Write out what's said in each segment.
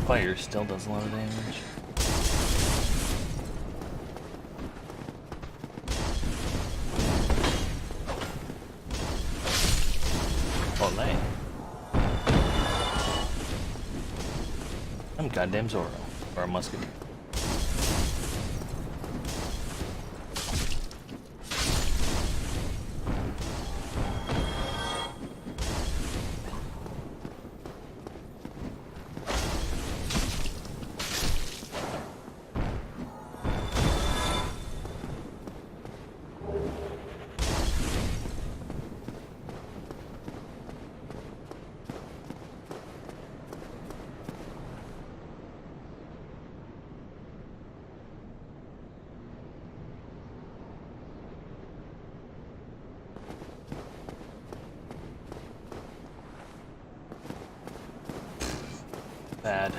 Fire still does a lot of damage. Oh man. I'm goddamn Zoro. Or a musketeer. Bad.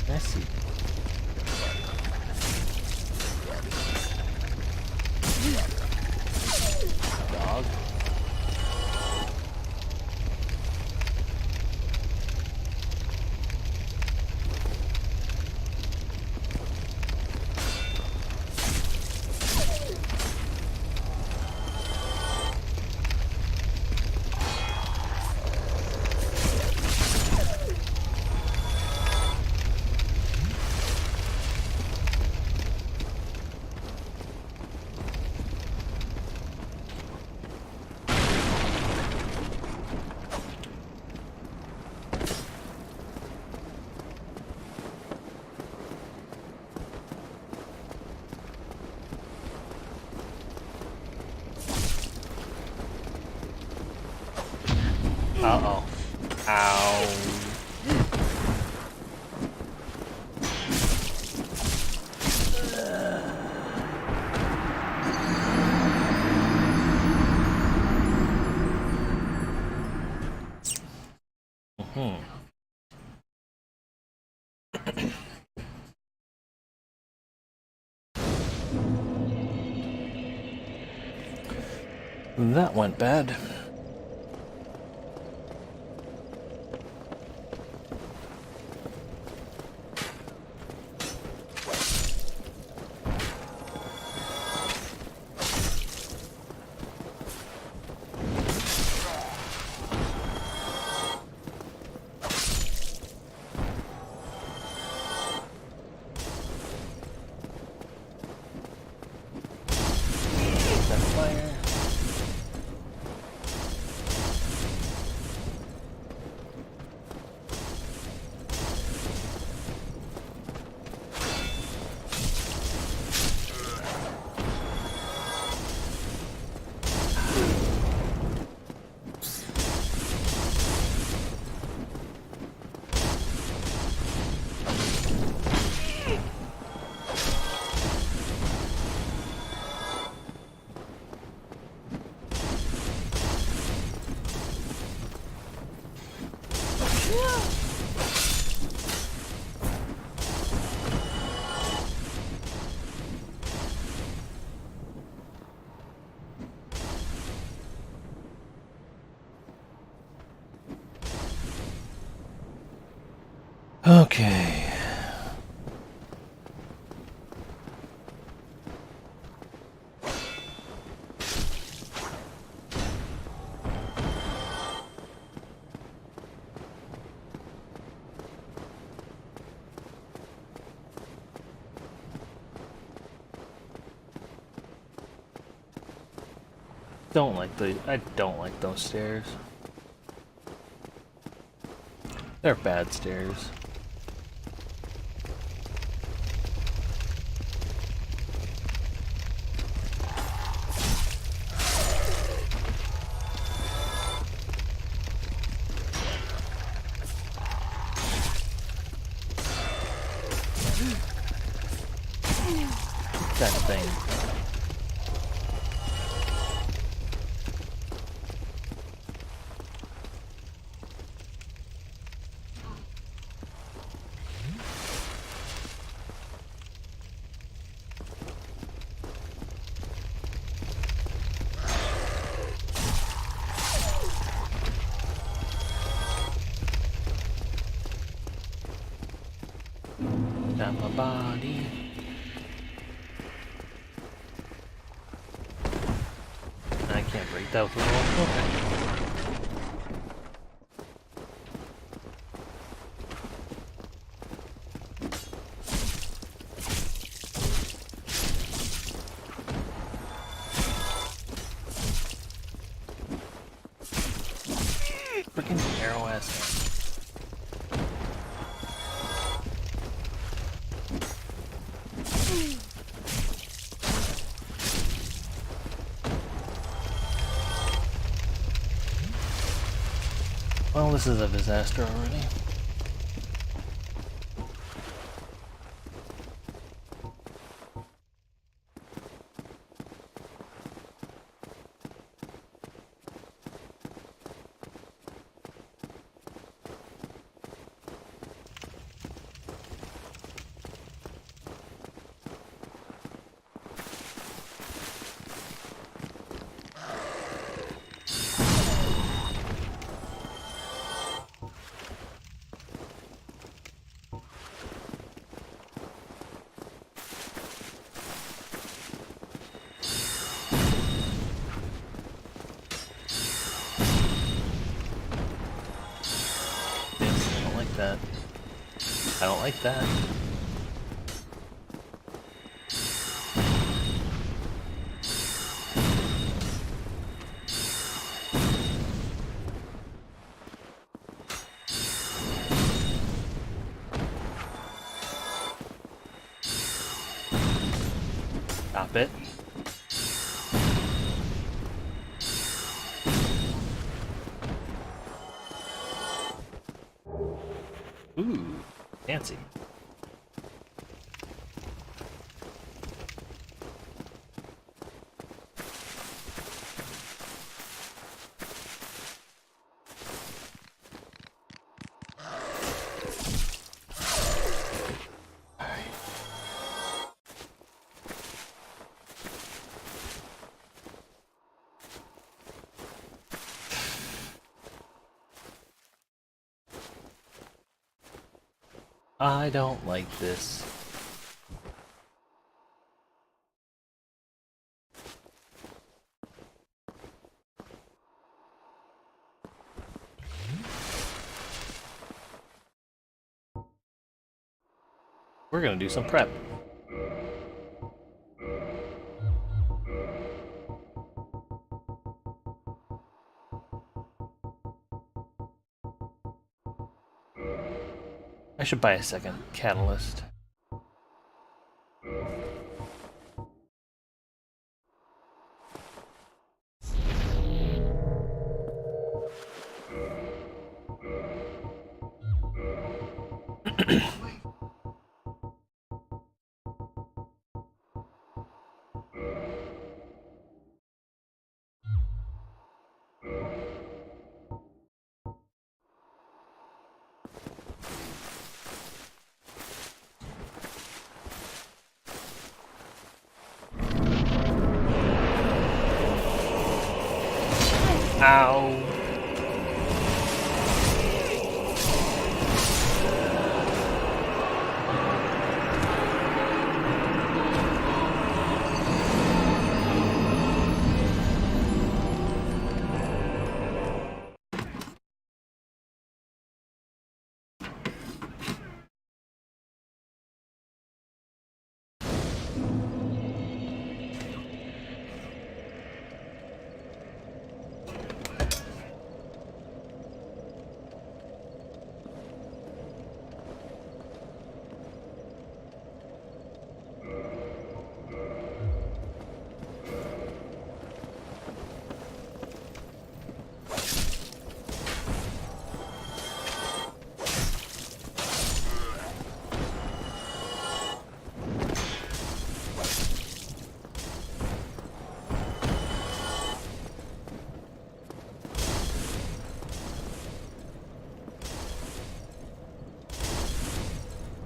Messy. Dog. Uh-oh. Ow. That went bad. Fire. Okay. I don't like those stairs. They're bad stairs. That thing. Got my body. I can't break that with the wall. Okay. Freaking arrow ass thing. Well, this is a disaster already. That. I don't like that. Stop it. Ooh, fancy. I don't like this. We're gonna do some prep. I should buy a second catalyst. Ow.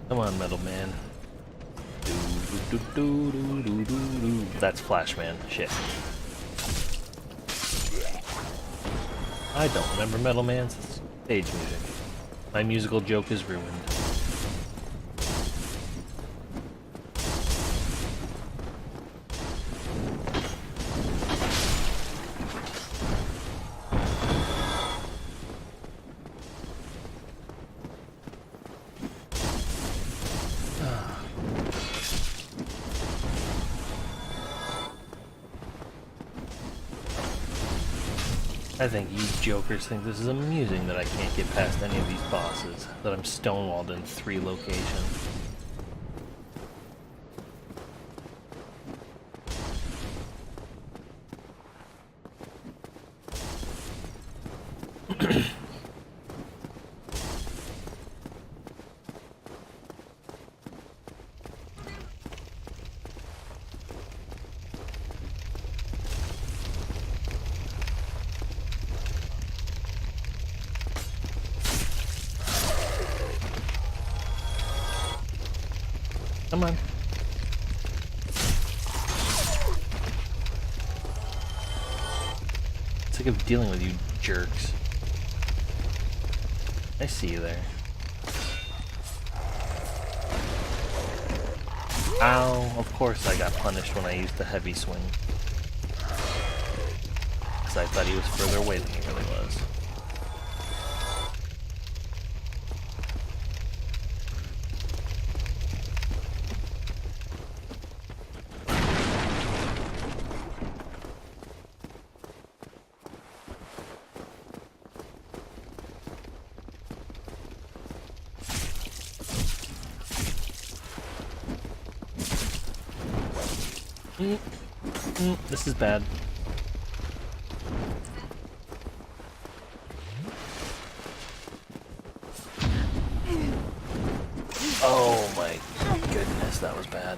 Come on, Metal Man. That's Flash Man. Shit. I don't remember Metal Man's stage music. My musical joke is ruined. I think you jokers think this is amusing that I can't get past any of these bosses, that I'm stonewalled in 3 locations. Come on. Sick of dealing with you jerks. I see you there. Ow, of course I got punished when I used the heavy swing. Because I thought he was further away than he really was. This is bad. Oh my goodness, that was bad.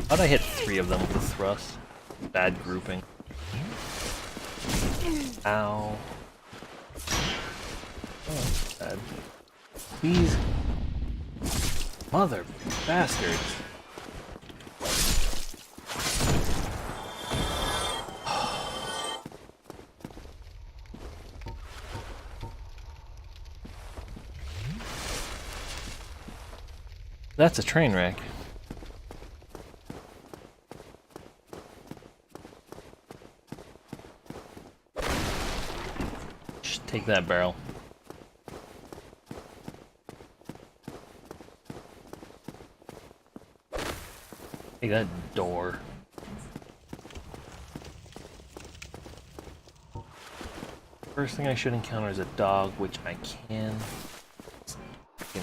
How'd I hit 3 of them with a thrust? Bad grouping. Ow. Oh, that's bad. These mother bastards. That's a train wreck. Just take that barrel. Take that door. First thing I should encounter is a dog, which I can. Fucking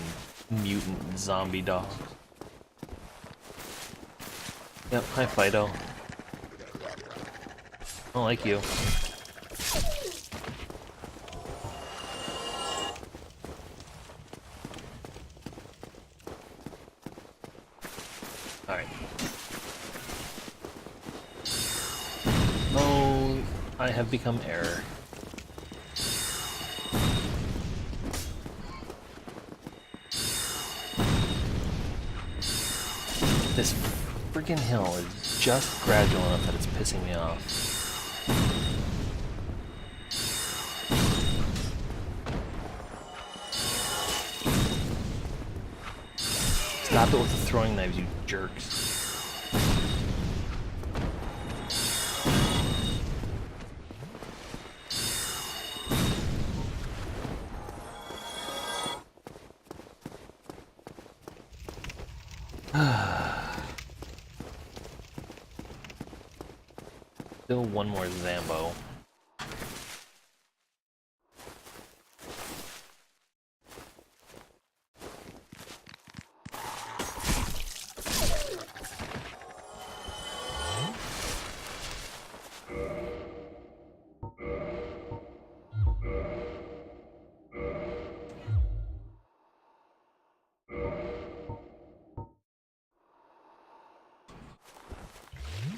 mutant zombie dogs. Yep, hi Fido. I don't like you. Alright. Oh, I have become error. This freaking hill is just gradual enough that it's pissing me off. Stop it with the throwing knives, you jerks. Still one more Zambo.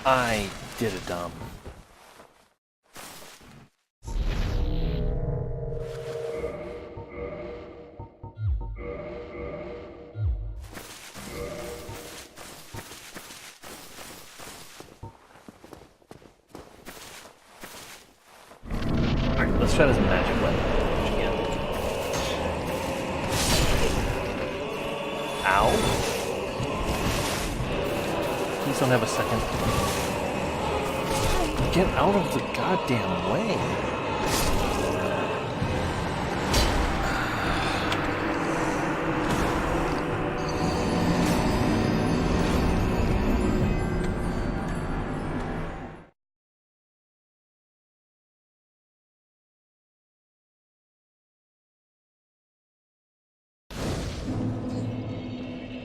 I did a dumb. Alright, let's try this magic weapon. Again. Ow! Please don't have a second. Get out of the goddamn way!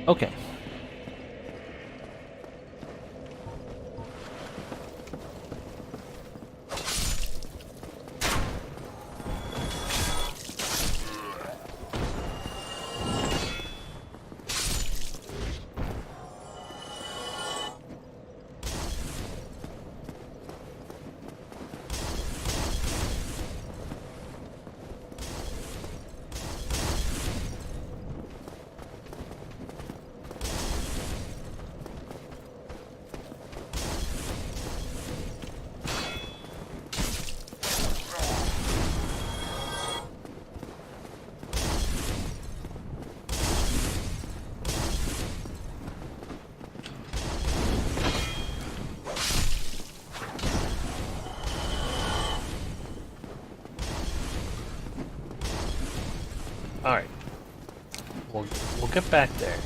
Okay. Alright. We'll get back there.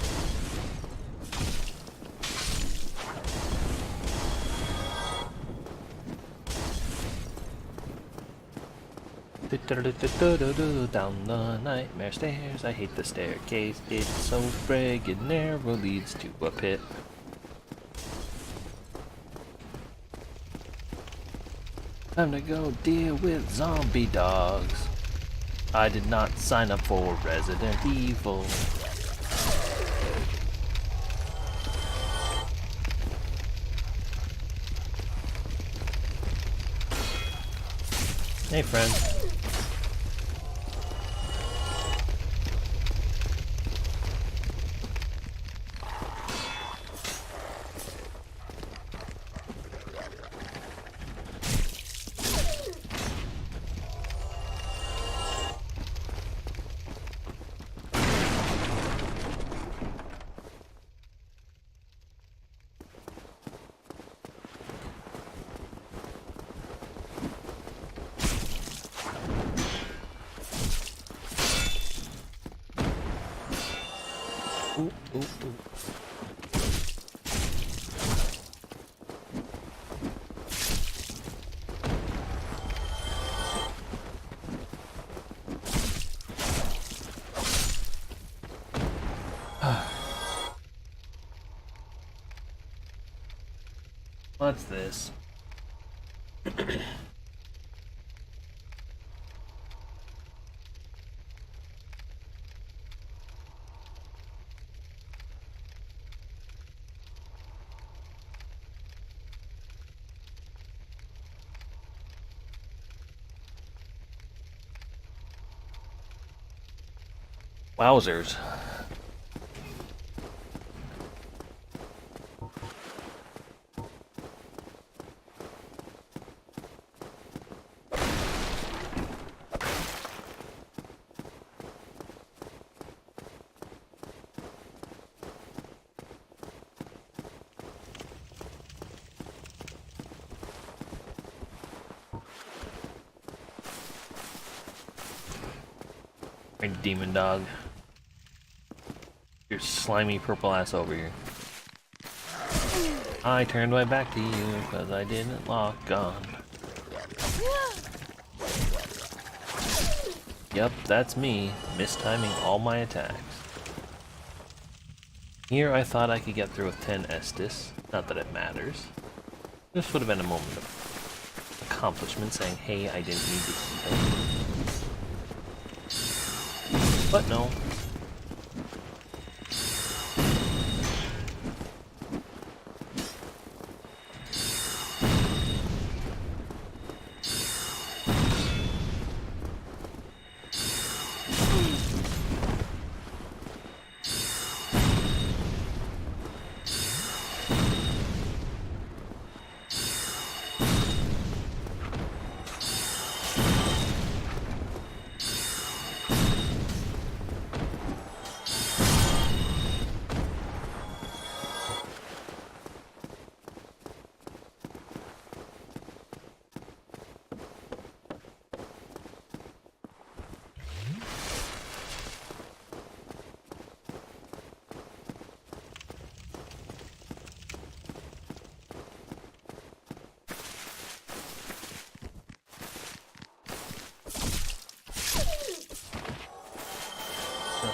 Down the nightmare stairs, I hate the staircase, it's so friggin' narrow, leads to a pit. Time to go deal with zombie dogs. I did not sign up for Resident Evil. Hey, friend. Ooh, ooh, ooh. What's this? Wowzers. Right, demon dog. Your slimy purple ass over here. I turned my back to you because I didn't lock on. Yep, that's me, mistiming all my attacks. Here I thought I could get through with 10 Estus, not that it matters. This would have been a moment of accomplishment saying, hey, I didn't need to kill you. But no.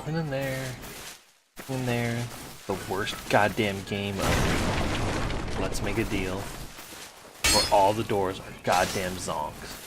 And then there. And there. The worst goddamn game of Let's Make a Deal. Where all the doors are goddamn zonks.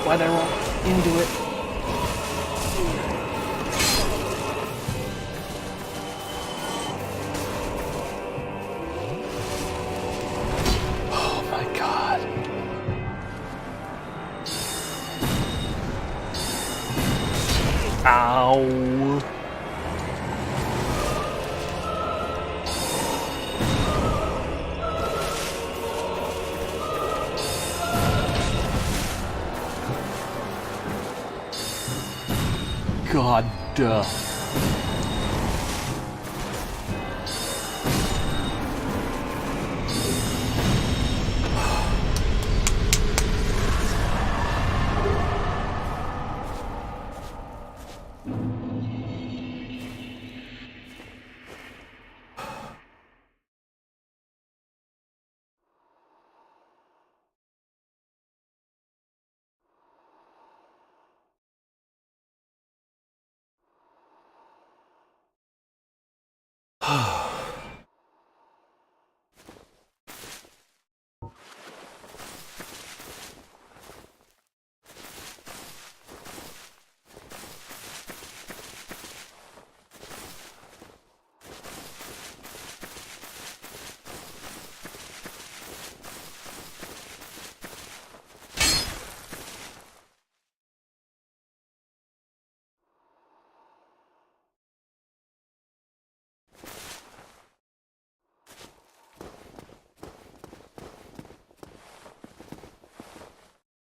Why'd I roll into it? Oh my god. Ow. God, duh.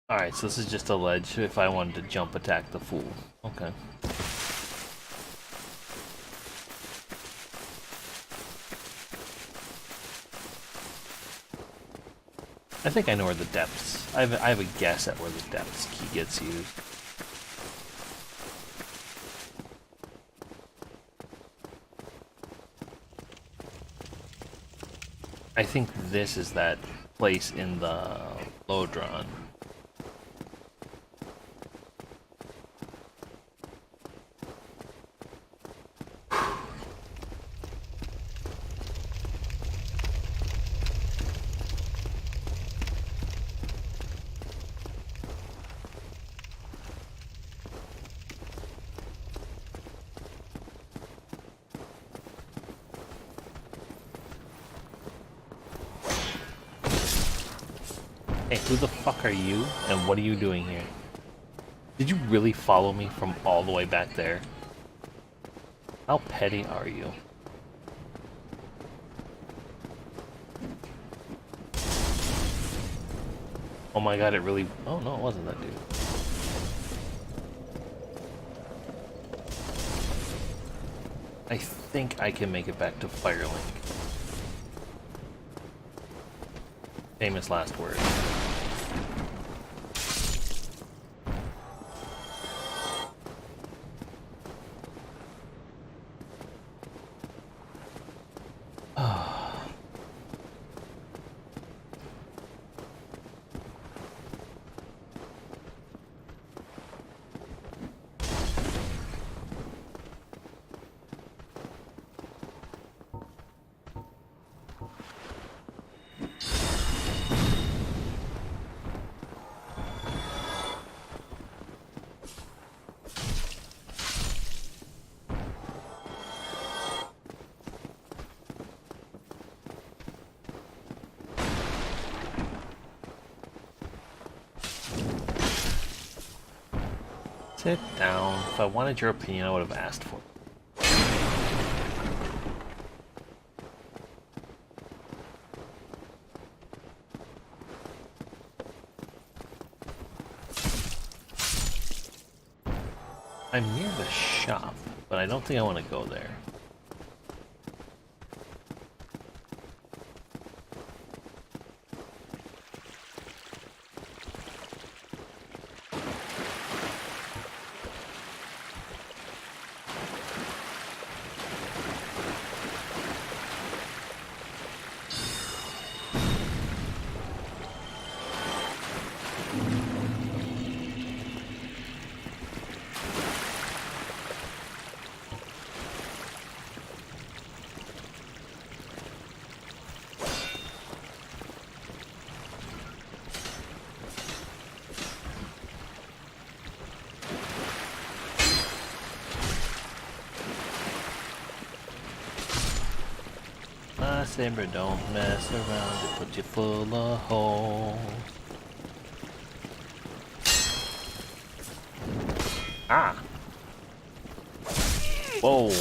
Alright, so this is just a ledge if I wanted to jump attack the fool. Okay. I think I know where the depths... I have a guess at where the depths key gets used. I think this is that place in the Lodron. Hey, who the fuck are you, and what are you doing here? Did you really follow me from all the way back there? How petty are you? Oh my god, it really... Oh no, it wasn't that dude. I think I can make it back to Firelink. Famous last words. Sit down. If I wanted your opinion, I would have asked for it. I'm near the shop, but I don't think I want to go there. Saber, don't mess around, it put you full of holes. Ah! Whoa!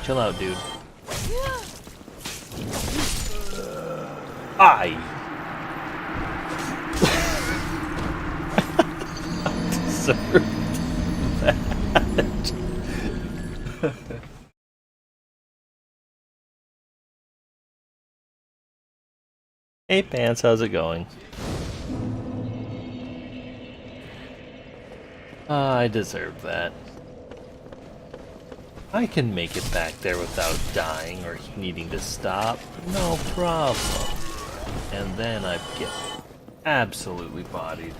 Chill out, dude. I deserved that. Hey Pants, how's it going? I deserve that. I can make it back there without dying or needing to stop, no problem. And then I get absolutely bodied.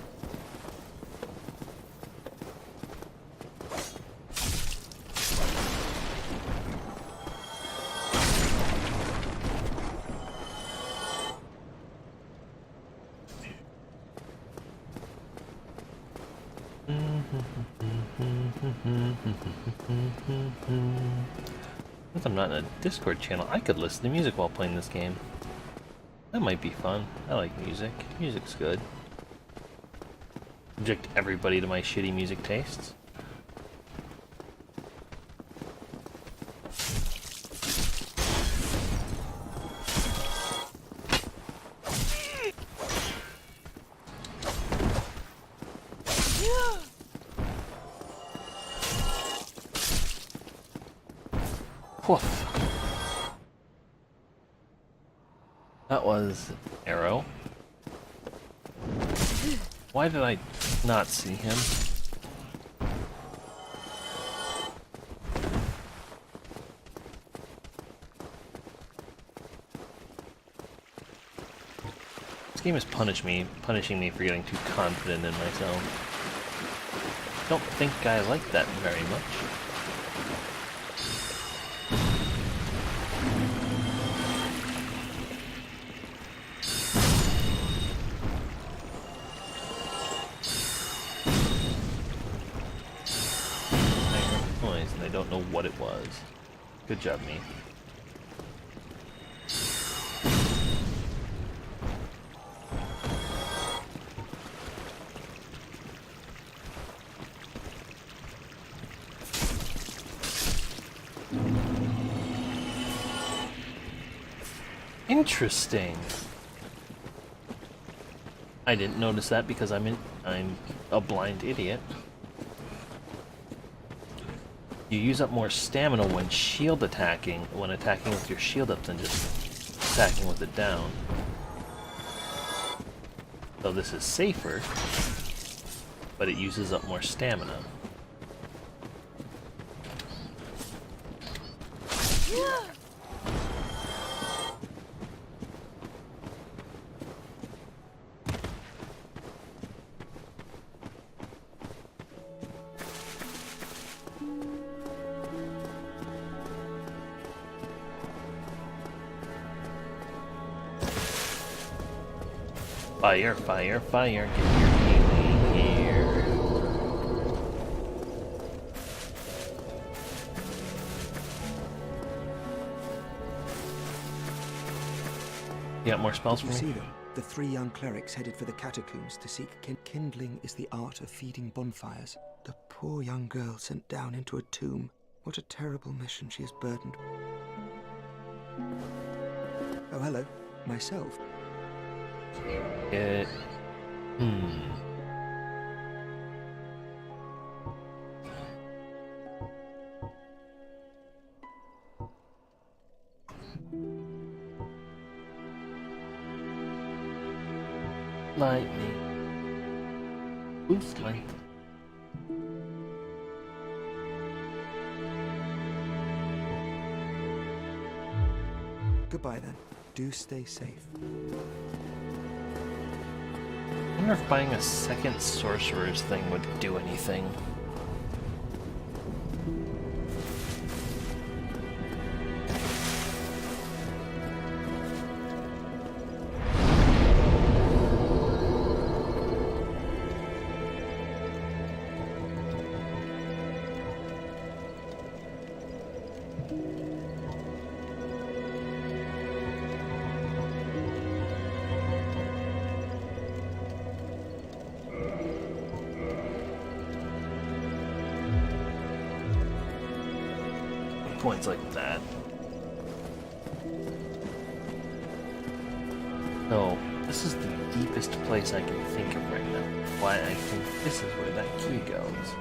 Since I'm not in a Discord channel, I could listen to music while playing this game. That might be fun. I like music. Music's good. Subject everybody to my shitty music tastes. Woof. That was arrow. Why did I not see him? This game is punishing me for getting too confident in myself. Don't think I like that very much. And I don't know what it was. Good job, me. Interesting. I didn't notice that because I'm a blind idiot. You use up more stamina when attacking with your shield up than just attacking with it down. So this is safer, but it uses up more stamina. Fire, fire, fire, get your healing here. You got more spells for me? The 3 young clerics headed for the catacombs to seek kindling is the art of feeding bonfires. The poor young girl sent down into a tomb. What a terrible mission she is burdened. Oh, hello. Myself. Lightning. Boost lightning. Goodbye then. Do stay safe. I wonder if buying a second sorcerer's thing would do anything. Points like that. No, this is the deepest place I can think of right now. Why I think this is where that key goes.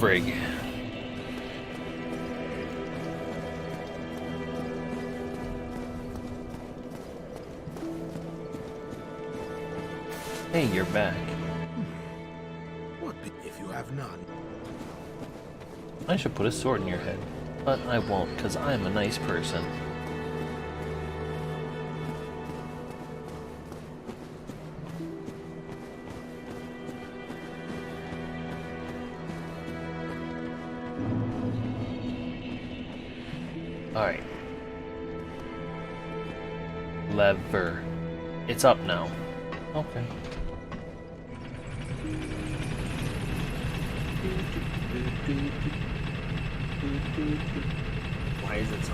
Frig. Hey, you're back. What if you have none? I should put a sword in your head, but I won't, because I'm a nice person. Alright. Lever. It's up now. Okay. Why is it so?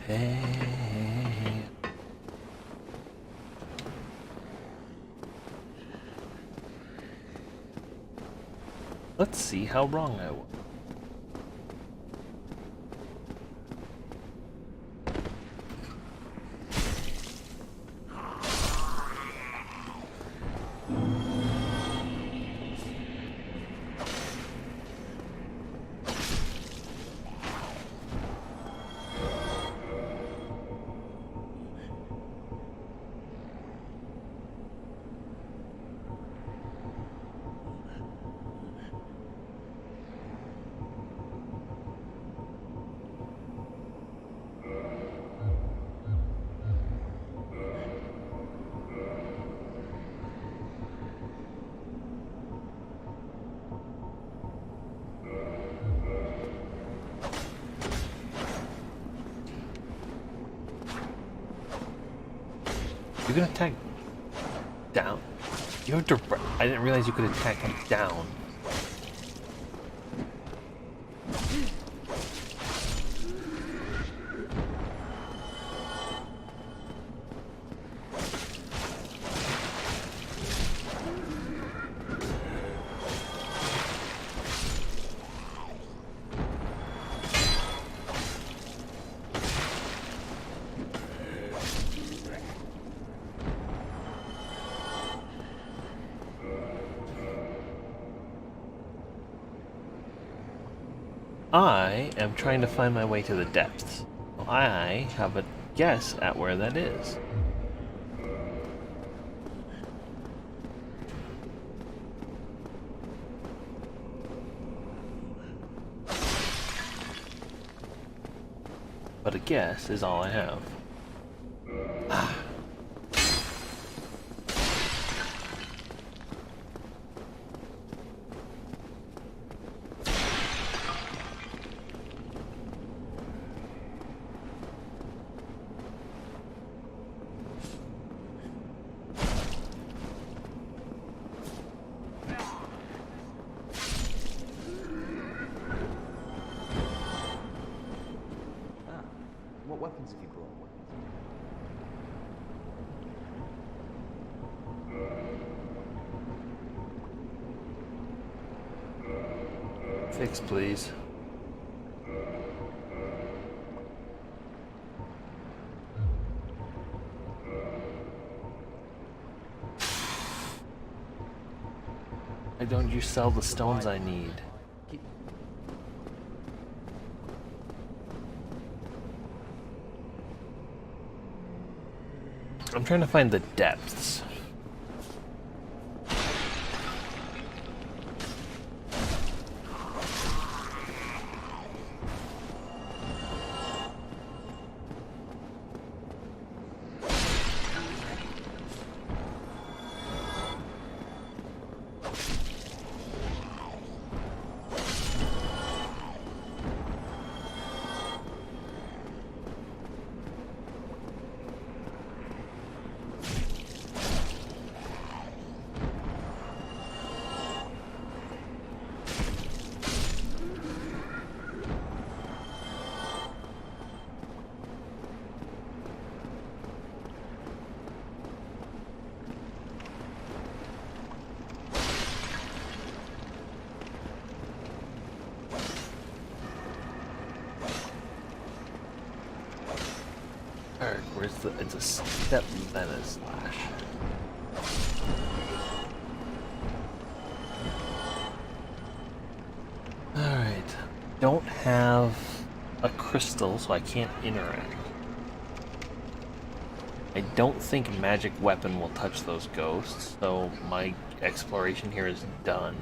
Hey. Let's see how wrong I was. You can attack down. You have to. I didn't realize you could attack him down. I am trying to find my way to the depths. I have a guess at where that is. But a guess is all I have. What weapons have you brought? Fix, please. Why don't you sell the stones I need? I'm trying to find the depths. Alright, where's the... It's a step, then a slash. Alright. Don't have a crystal, so I can't interact. I don't think magic weapon will touch those ghosts, so my exploration here is done.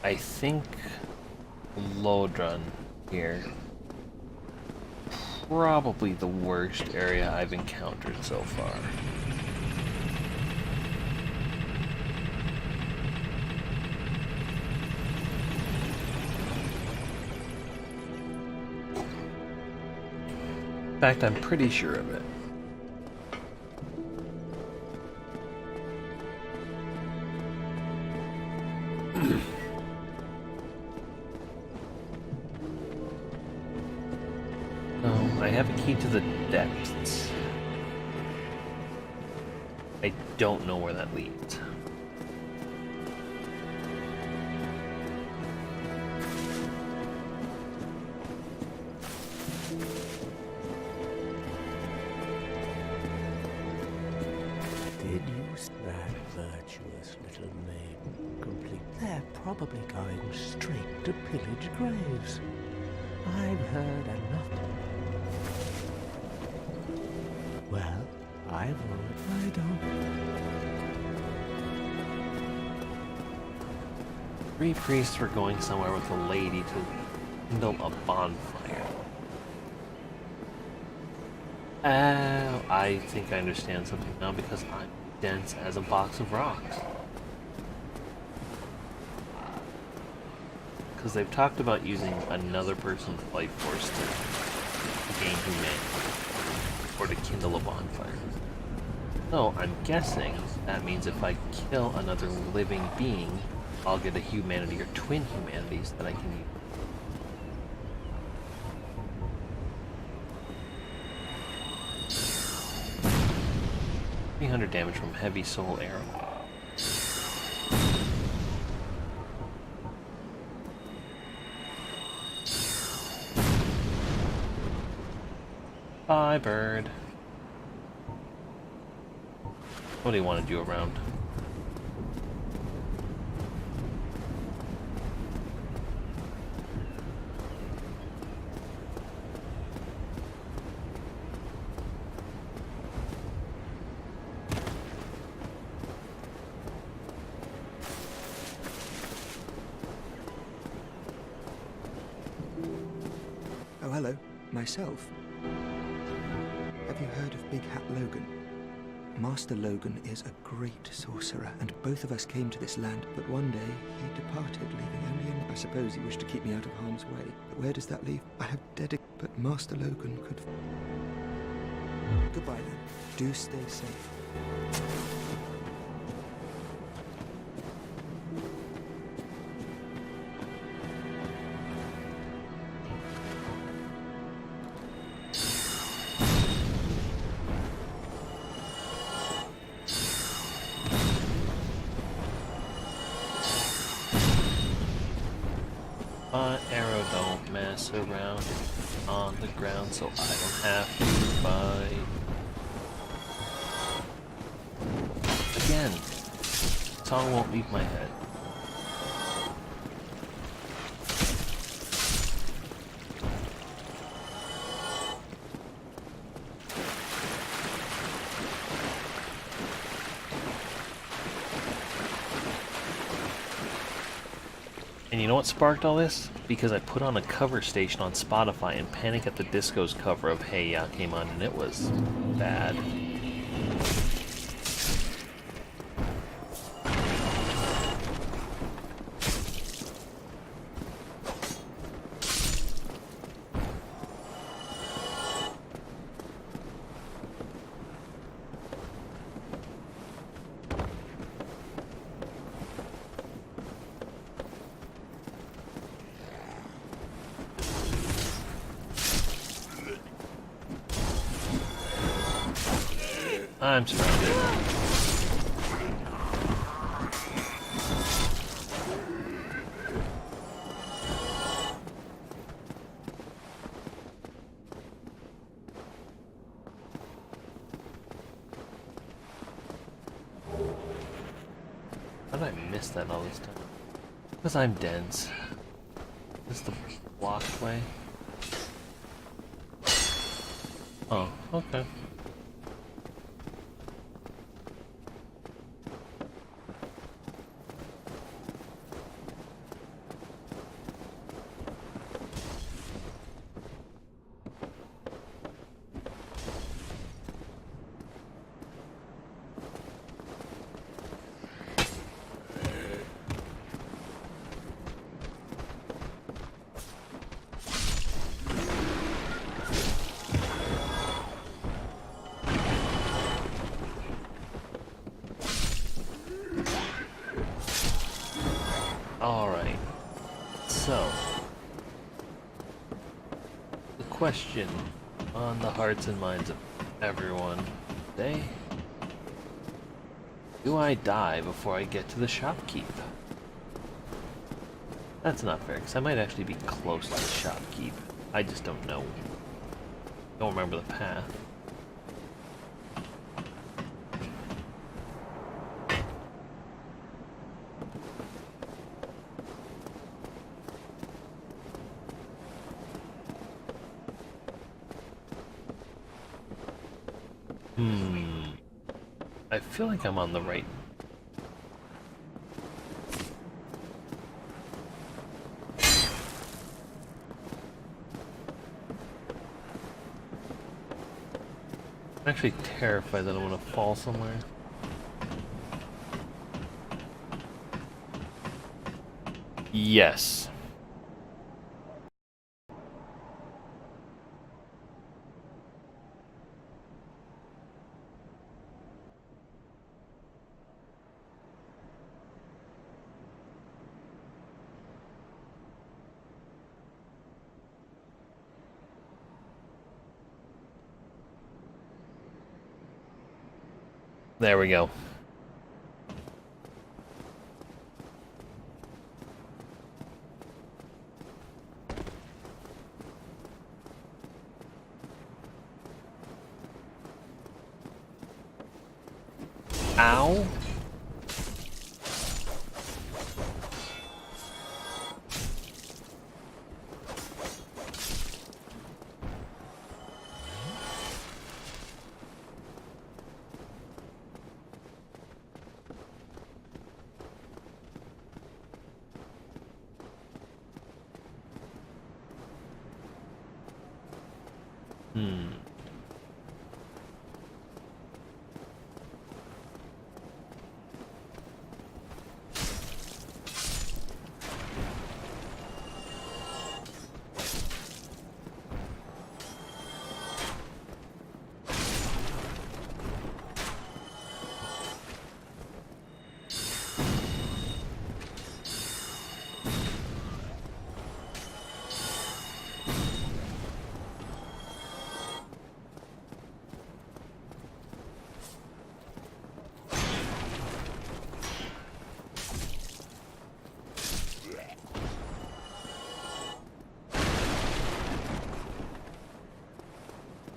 I think Lodran here. Probably the worst area I've encountered so far. In fact, I'm pretty sure of it. I have a key to the depths. I don't know where that leads. Did you see that virtuous little maiden complete? They're probably going straight to pillage graves. I've heard enough. Well, I've I don't. 3 priests were going somewhere with a lady to kindle a bonfire. I think I understand something now because I'm dense as a box of rocks. Because they've talked about using another person's life force to gain humanity, or to kindle a bonfire. So I'm guessing that means if I kill another living being, I'll get a humanity or twin humanities that I can use. 300 damage from heavy soul arrow. Bye, bird. Nobody wanted you around. Oh, hello. Myself. Have you heard of Big Hat Logan? Master Logan is a great sorcerer, and both of us came to this land, but one day he departed, leaving only an... I suppose he wished to keep me out of harm's way. But where does that leave? I have but Master Logan could... Goodbye then. Do stay safe. My arrow don't mess around on the ground, so I don't have to fight. Again, song won't leave my head. And you know what sparked all this? Because I put on a cover station on Spotify, and Panic at the Disco's cover of Hey Ya came on, and it was bad. I'm surrounded. How did I miss that all this time? Because I'm dense. This is the blocked way. Oh, okay. Alright, so the question on the hearts and minds of everyone today: do I die before I get to the shopkeep? That's not fair, because I might actually be close to the shopkeep. I just don't know. Don't remember the path. I feel like I'm on the right. I'm actually terrified that I'm gonna fall somewhere. Yes. There we go. Ow.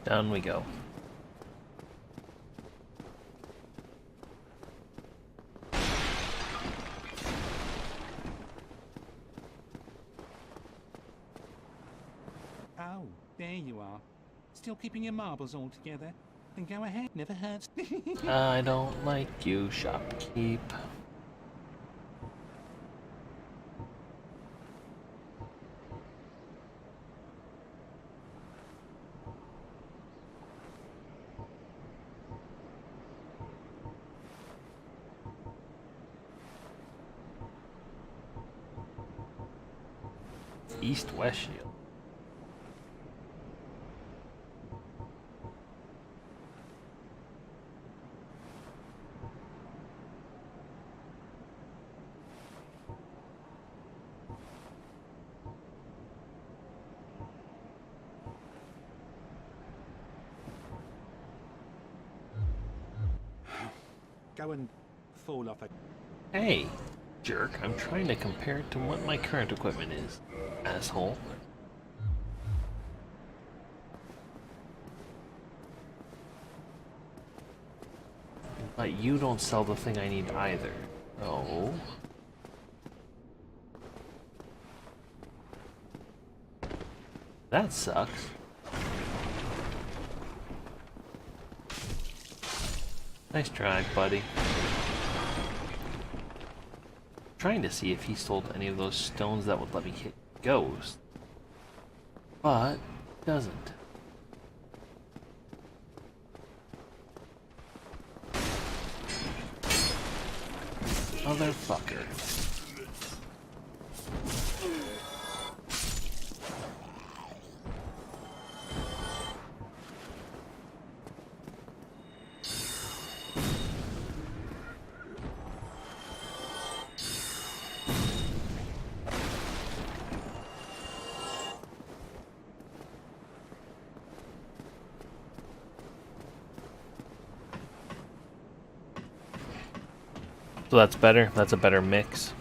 Down we go. Oh, there you are. Still keeping your marbles all together? Then go ahead, never hurts. I don't like you, shopkeep. East-west shield. Go and fall off a... Hey, jerk, I'm trying to compare it to what my current equipment is, asshole. But you don't sell the thing I need either. Oh. That sucks. Nice try, buddy. Trying to see if he sold any of those stones that would let me hit ghosts. But doesn't. Motherfucker. So that's better. That's a better mix.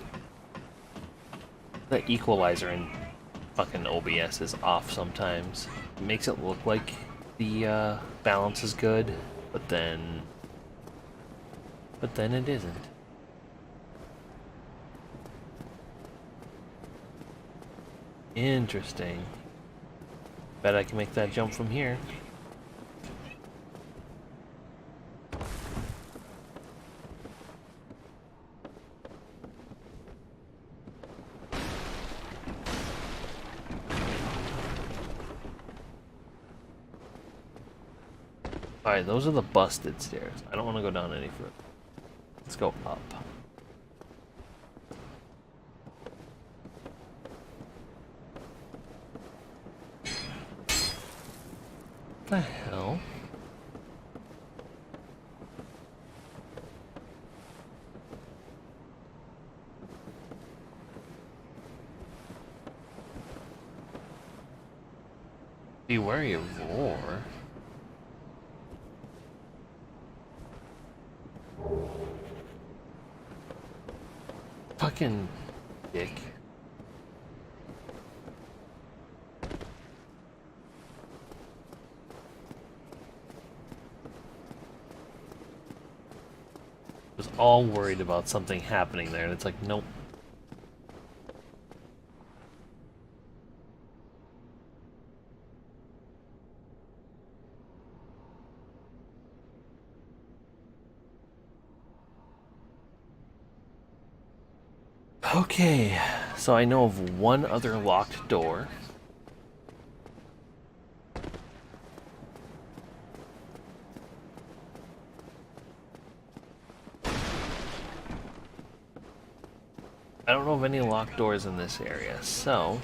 The equalizer in fucking OBS is off sometimes. It makes it look like the balance is good, but then it isn't. Interesting. Bet I can make that jump from here. Alright, those are the busted stairs. I don't want to go down any further. Let's go up. What the hell? Beware your roar. Fucking dick. all worried about something happening there, and it's like, nope. Okay, so I know of one other locked door. I don't know of any locked doors in this area, so...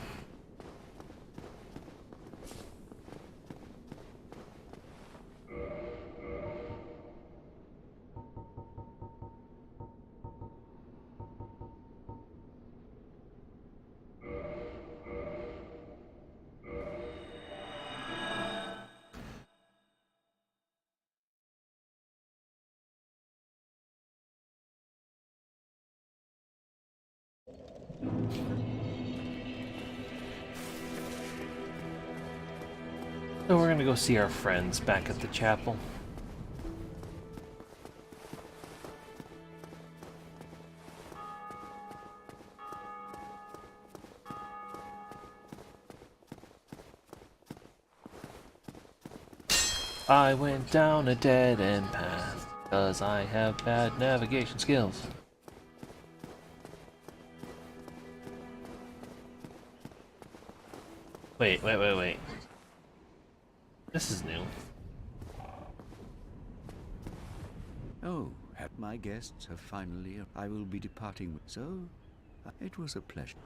So we're gonna go see our friends back at the chapel. I went down a dead-end path because I have bad navigation skills. Wait. This is new. Oh, my guests have finally... I will be departing. So, it was a pleasure.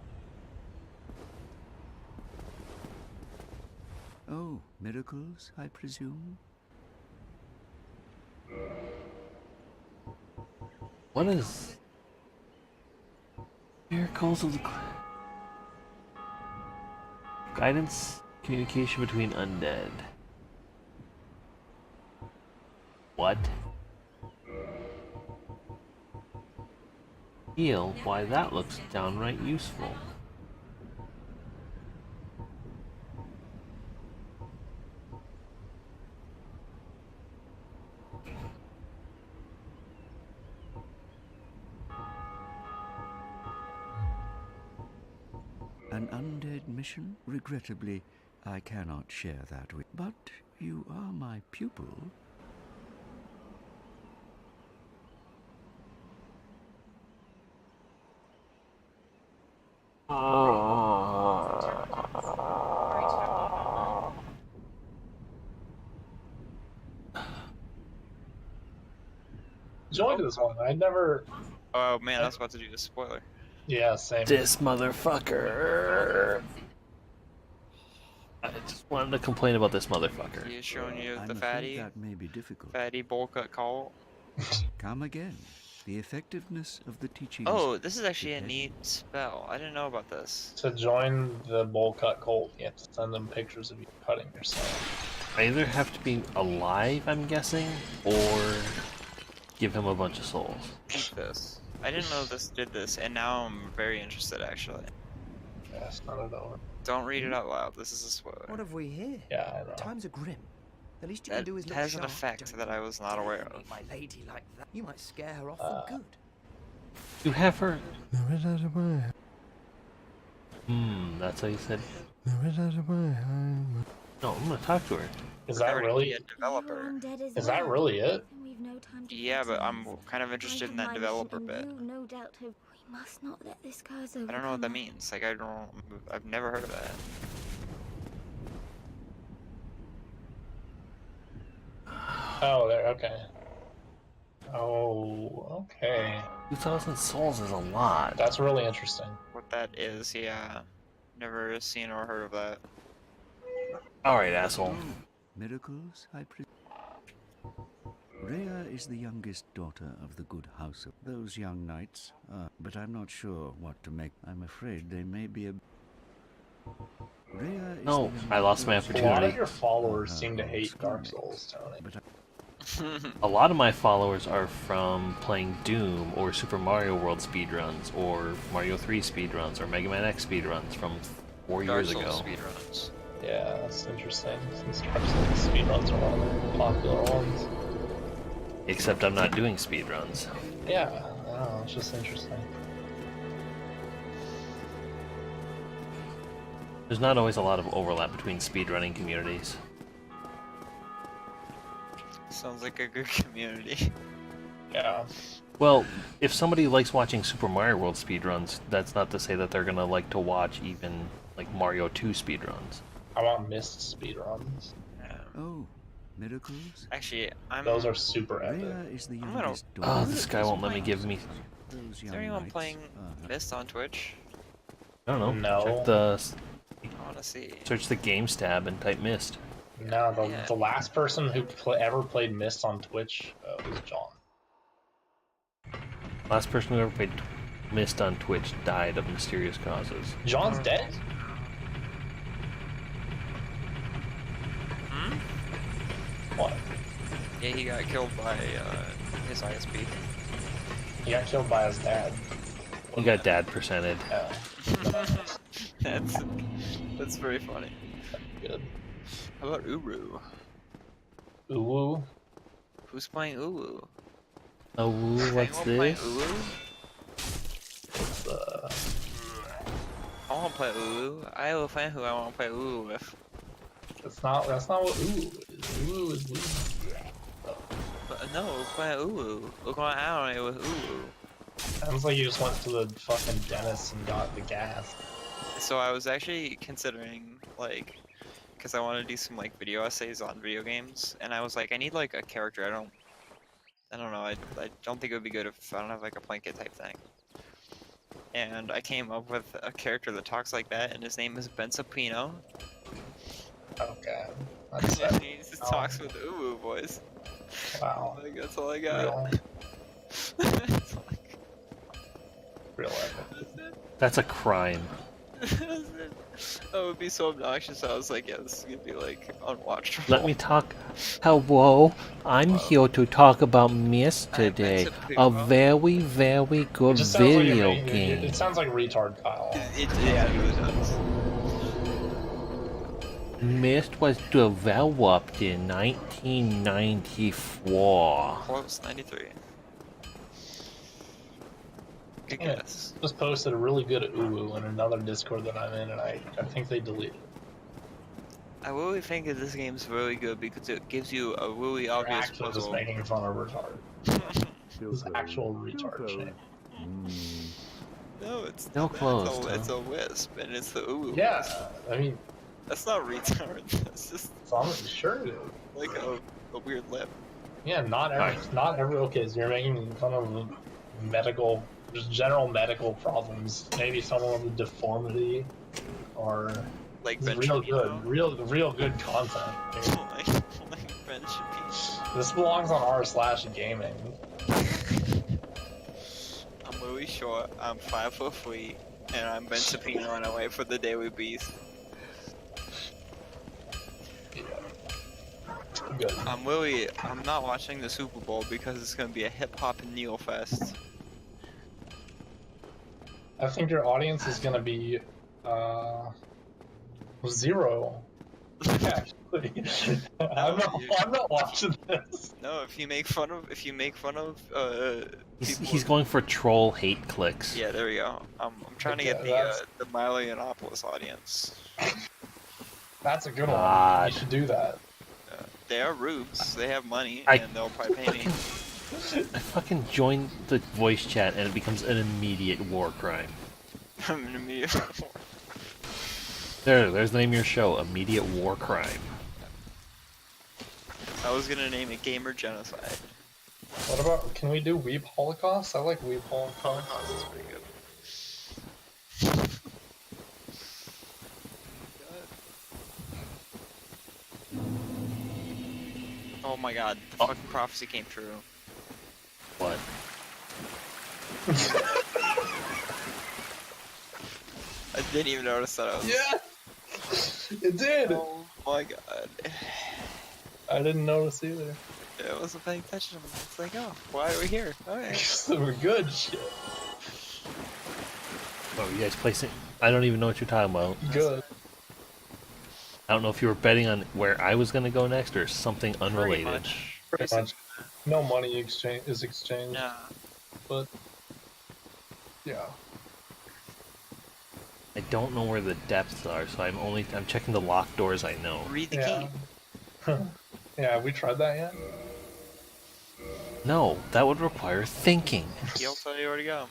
Oh, miracles, I presume? What is... Miracles of the... Guidance, communication between undead. What? Heal? Why, that looks downright useful. An undead mission? Regrettably, I cannot share that with... But you are my pupil. Joined this one. I never. Oh man, I was about to do a spoiler. Yeah, same. This motherfucker. I just wanted to complain about this motherfucker. He is showing you I'm the afraid that may be difficult. fatty bowl cut call. Come again. The effectiveness of the teachings... Oh, this is actually a neat spell. I didn't know about this. To join the bowl cut cult, you have to send them pictures of you cutting yourself. I either have to be alive, I'm guessing, or give him a bunch of souls. Keep this. I didn't know this did this, and now I'm very interested actually. Yeah, start it over. Don't read it out loud. This is a spoiler. What have we here? Yeah, I know. Times are grim. The least you That can do is look has an sharp. effect Don't that I was not aware of. meet my lady like that. You might scare her off for good. You have her. That's how you said. No, I'm gonna talk to her. Is We're that already really? a developer? Is that really it? Yeah, but I'm kind of interested in that developer bit. No doubt we must not let this curse overcome I don't know what that us. means. Like I've never heard of that. Oh, there. Okay. Oh, okay. 2,000 souls is a lot. That's really interesting. What that is, yeah. Never seen or heard of that. Alright, asshole. Miracles, I presume. Rhea is the youngest daughter of the good house of those young knights, but I'm not sure what to make. I'm afraid they may be a... Rhea is No, the I lost my youngest A lot opportunity. of your followers seem to old hate Dark schoolmates, Souls, Tony. but A lot of my followers are from playing Doom or Super Mario World speedruns or Mario 3 speedruns or Mega Man X speedruns from 4 Dark years Souls ago. speedruns. Yeah, that's interesting. Since Dark Souls speedruns are one of the popular ones. Except I'm not doing speedruns. Yeah, I don't know, it's just interesting. There's not always a lot of overlap between speedrunning communities. Sounds like a good community. Yeah. Well, if somebody likes watching Super Mario World speedruns, that's not to say that they're gonna like to watch even like Mario 2 speedruns. I want Myst speedruns. Oh, miracles? Actually, Those are super epic. Rhea is the I'm gonna- youngest Oh, daughter. this guy won't let me give me. Those Is young there anyone knights playing are- Myst on Twitch? I don't know. No. Check the I wanna see. search the games tab and type Myst. No, Yeah. the last person who ever played Myst on Twitch was John. Last person who ever played Myst on Twitch died of mysterious causes. John's dead? What? Yeah, he got killed by his ISP. He got killed by his dad. He got dad percented. That's very funny. Good. How about Uru? Uwu? Who's playing Uru? Oh, what's Anyone this? playing Uru? It's, I want to play Uru. I have a friend who I want to play Uru with. that's not what Uwu is. Uwu is Luigi. But no, we're playing Uru. We're going out on it with Uru. Sounds like you just went to the fucking dentist and got the gas. So I was actually considering, like, because I want to do some, like, video essays on video games, and I was like, I need, like, a character. I don't know, I don't think it would be good if I don't have, like, a blanket type thing. And I came up with a character that talks like that, and his name is Ben Sapino. Okay. And he just talks with Uwu voice. Wow. Like, that's all I got. Real, That's all I got. real epic. That's a crime. That would be so obnoxious. I was like, yeah, this is gonna be like unwatchable. Let me talk. Hello, I'm here to talk about Myst today. A very, very It good just sounds like video it game. sounds like retard Kyle. Yeah, it really does. Myst was developed in 1994. Close, 93. Good Yeah. guess. Just posted a really good Uwu in another Discord that I'm in, and I think they deleted it. I really think that this game's really good because it gives you a really They're obvious actually just puzzle. making fun of retard. This is actual retard shit. No, it's No not. closed, It's a wisp, and it's the Uwu Yeah, wisp. I mean, That's not retard. That's just I'm sure it is. like a weird lip. Yeah, not every. Okay, so you're making fun of medical, just general medical problems. Maybe someone with a deformity, or Like this is Ben real Shapiro. good, real good content. Dude. like Ben Shapiro. This belongs on r/gaming. I'm really short. I'm 5'3", and I'm Ben Shapiro and I wait for the Daily Beast. Good. I'm not watching the Super Bowl because it's gonna be a hip hop and neo fest. I think your audience is gonna be zero. Actually, I'm not watching this. No, if you make fun of people, He's going for troll hate clicks. Yeah, there we go. I'm trying to Okay, get the Milo Yiannopoulos audience. That's a good one. God. You should do that. They are rubes. They have money, I and they'll probably pay me. I fucking join the voice chat and it becomes an immediate war crime. I'm an immediate. There's the name of your show, Immediate War Crime. I was gonna name it Gamer Genocide. What about? Can we do Weep Holocaust? I like Weep Holocaust. Holocaust is pretty good. Oh my god, the fucking prophecy came true. What? I didn't even notice that I was. Yeah, it did. Oh my god. I didn't notice either. I wasn't paying attention. It's like, oh, why are we here? Okay. Some good shit. Oh, you guys placing? I don't even know what you're talking about. Good. I don't know if you were betting on where I was gonna go next or something Pretty unrelated. much. Pretty much. No money exchange is exchanged. Nah. but yeah. I don't know where the depths are, so I'm checking the locked doors I know. Read the Yeah. key. Yeah, have we tried that yet? No, that would require thinking. He'll tell you where to go.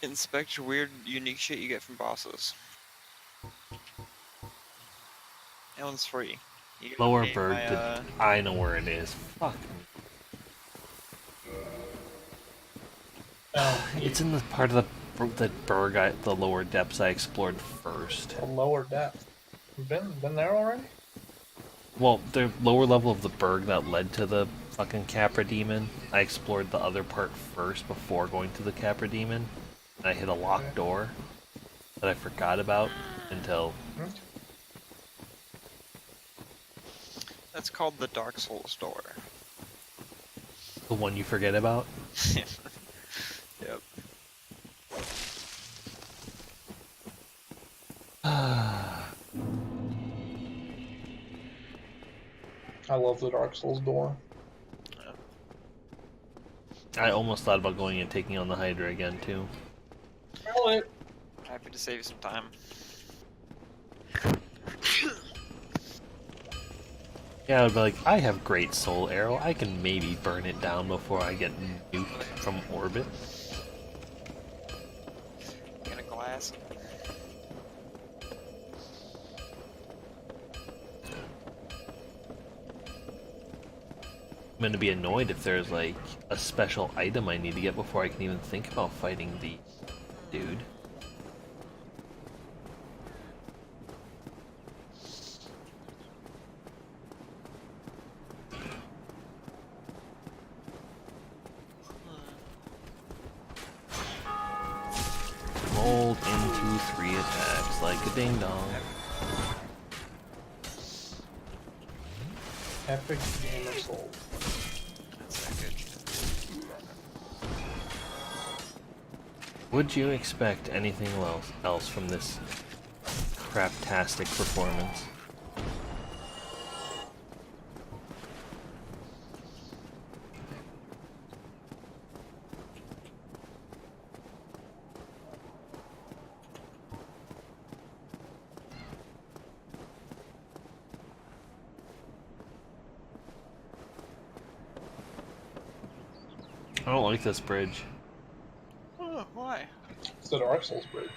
Inspect weird, unique shit you get from bosses. That one's free. You Lower gave Berg, my, I know where it is. Fuck. It's in the part of the Berg, the lower depths I explored first. The lower depth. You've been there already? Well, the lower level of the Berg that led to the fucking Capra Demon, I explored the other part first before going to the Capra Demon. And I hit a locked door that I forgot about until... That's called the Dark Souls door. The one you forget about? Yep. I love the Dark Souls door. I almost thought about going and taking on the Hydra again, too. Really? Happy to save you some time. Yeah, I would be like, I have Great Soul Arrow, I can maybe burn it down before I get nuked from orbit. Get a glass. I'm gonna be annoyed if there's like a special item I need to get before I can even think about fighting the dude. Mold into 3 attacks like a ding dong. Epic Gamer Soul. That's not good. Would you expect anything else from this craptastic performance? I don't like this bridge. Oh, why? It's the Dark Souls bridge.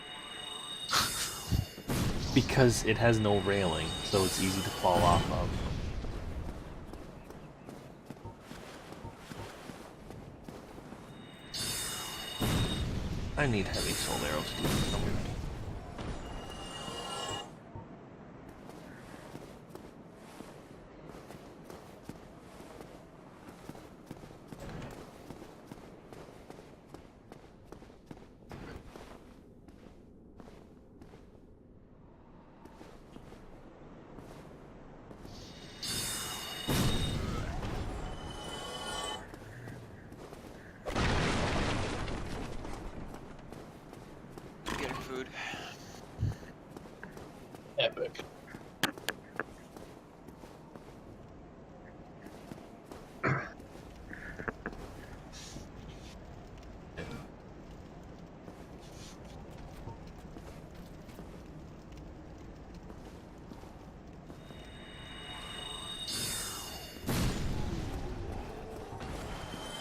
Because it has no railing, so it's easy to fall off of. I need heavy soul arrows to do something. Getting food. Epic.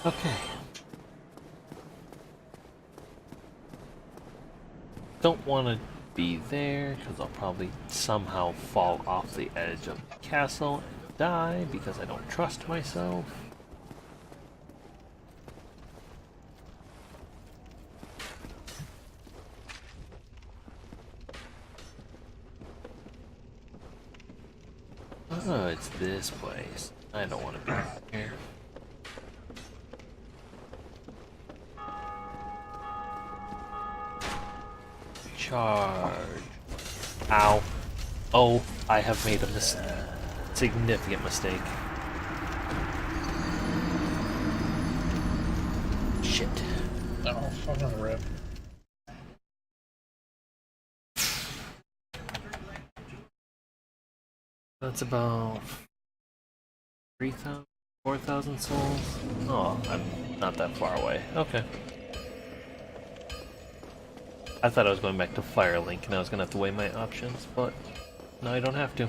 Okay. Don't want to be there because I'll probably somehow fall off the edge of the castle and die because I don't trust myself. Oh, it's this place. I don't want to be here. Charge. Ow. Oh, I have made a significant mistake. Shit. Oh, fucking rip. That's about 3,000, 4,000 souls. Oh, I'm not that far away. Okay. I thought I was going back to Firelink and I was gonna have to weigh my options, but no, I don't have to.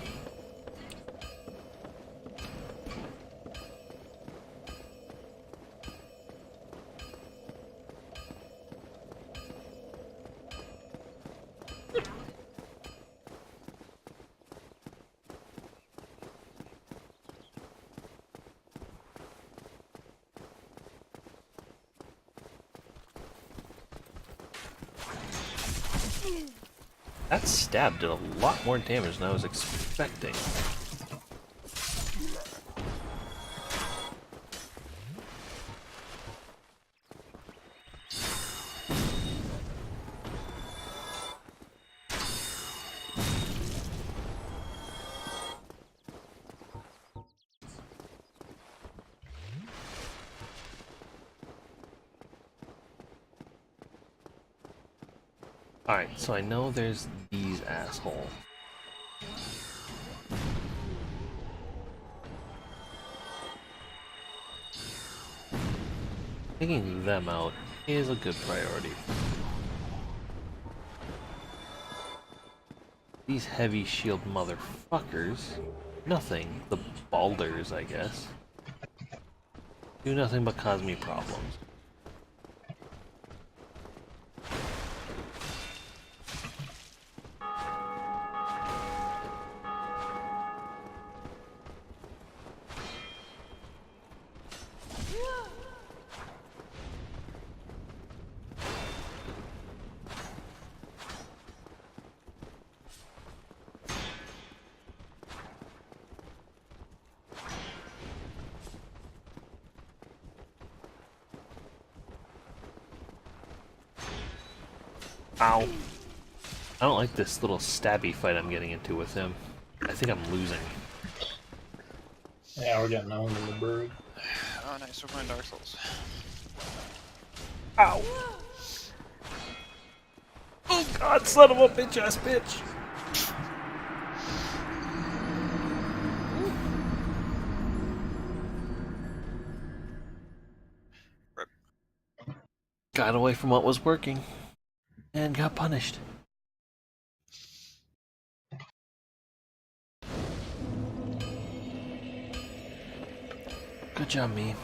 That stab did a lot more damage than I was expecting. Alright, so I know there's these assholes. Taking them out is a good priority. These heavy shield motherfuckers, nothing, the balders I guess, do nothing but cause me problems. Ow. I don't like this little stabby fight I'm getting into with him. I think I'm losing. Yeah, we're getting owned in the bird. Oh, nice. We're playing Dark Souls. Ow. Oh god, son of a bitch ass bitch. Rip. Got away from what was working and got punished. Good job, me.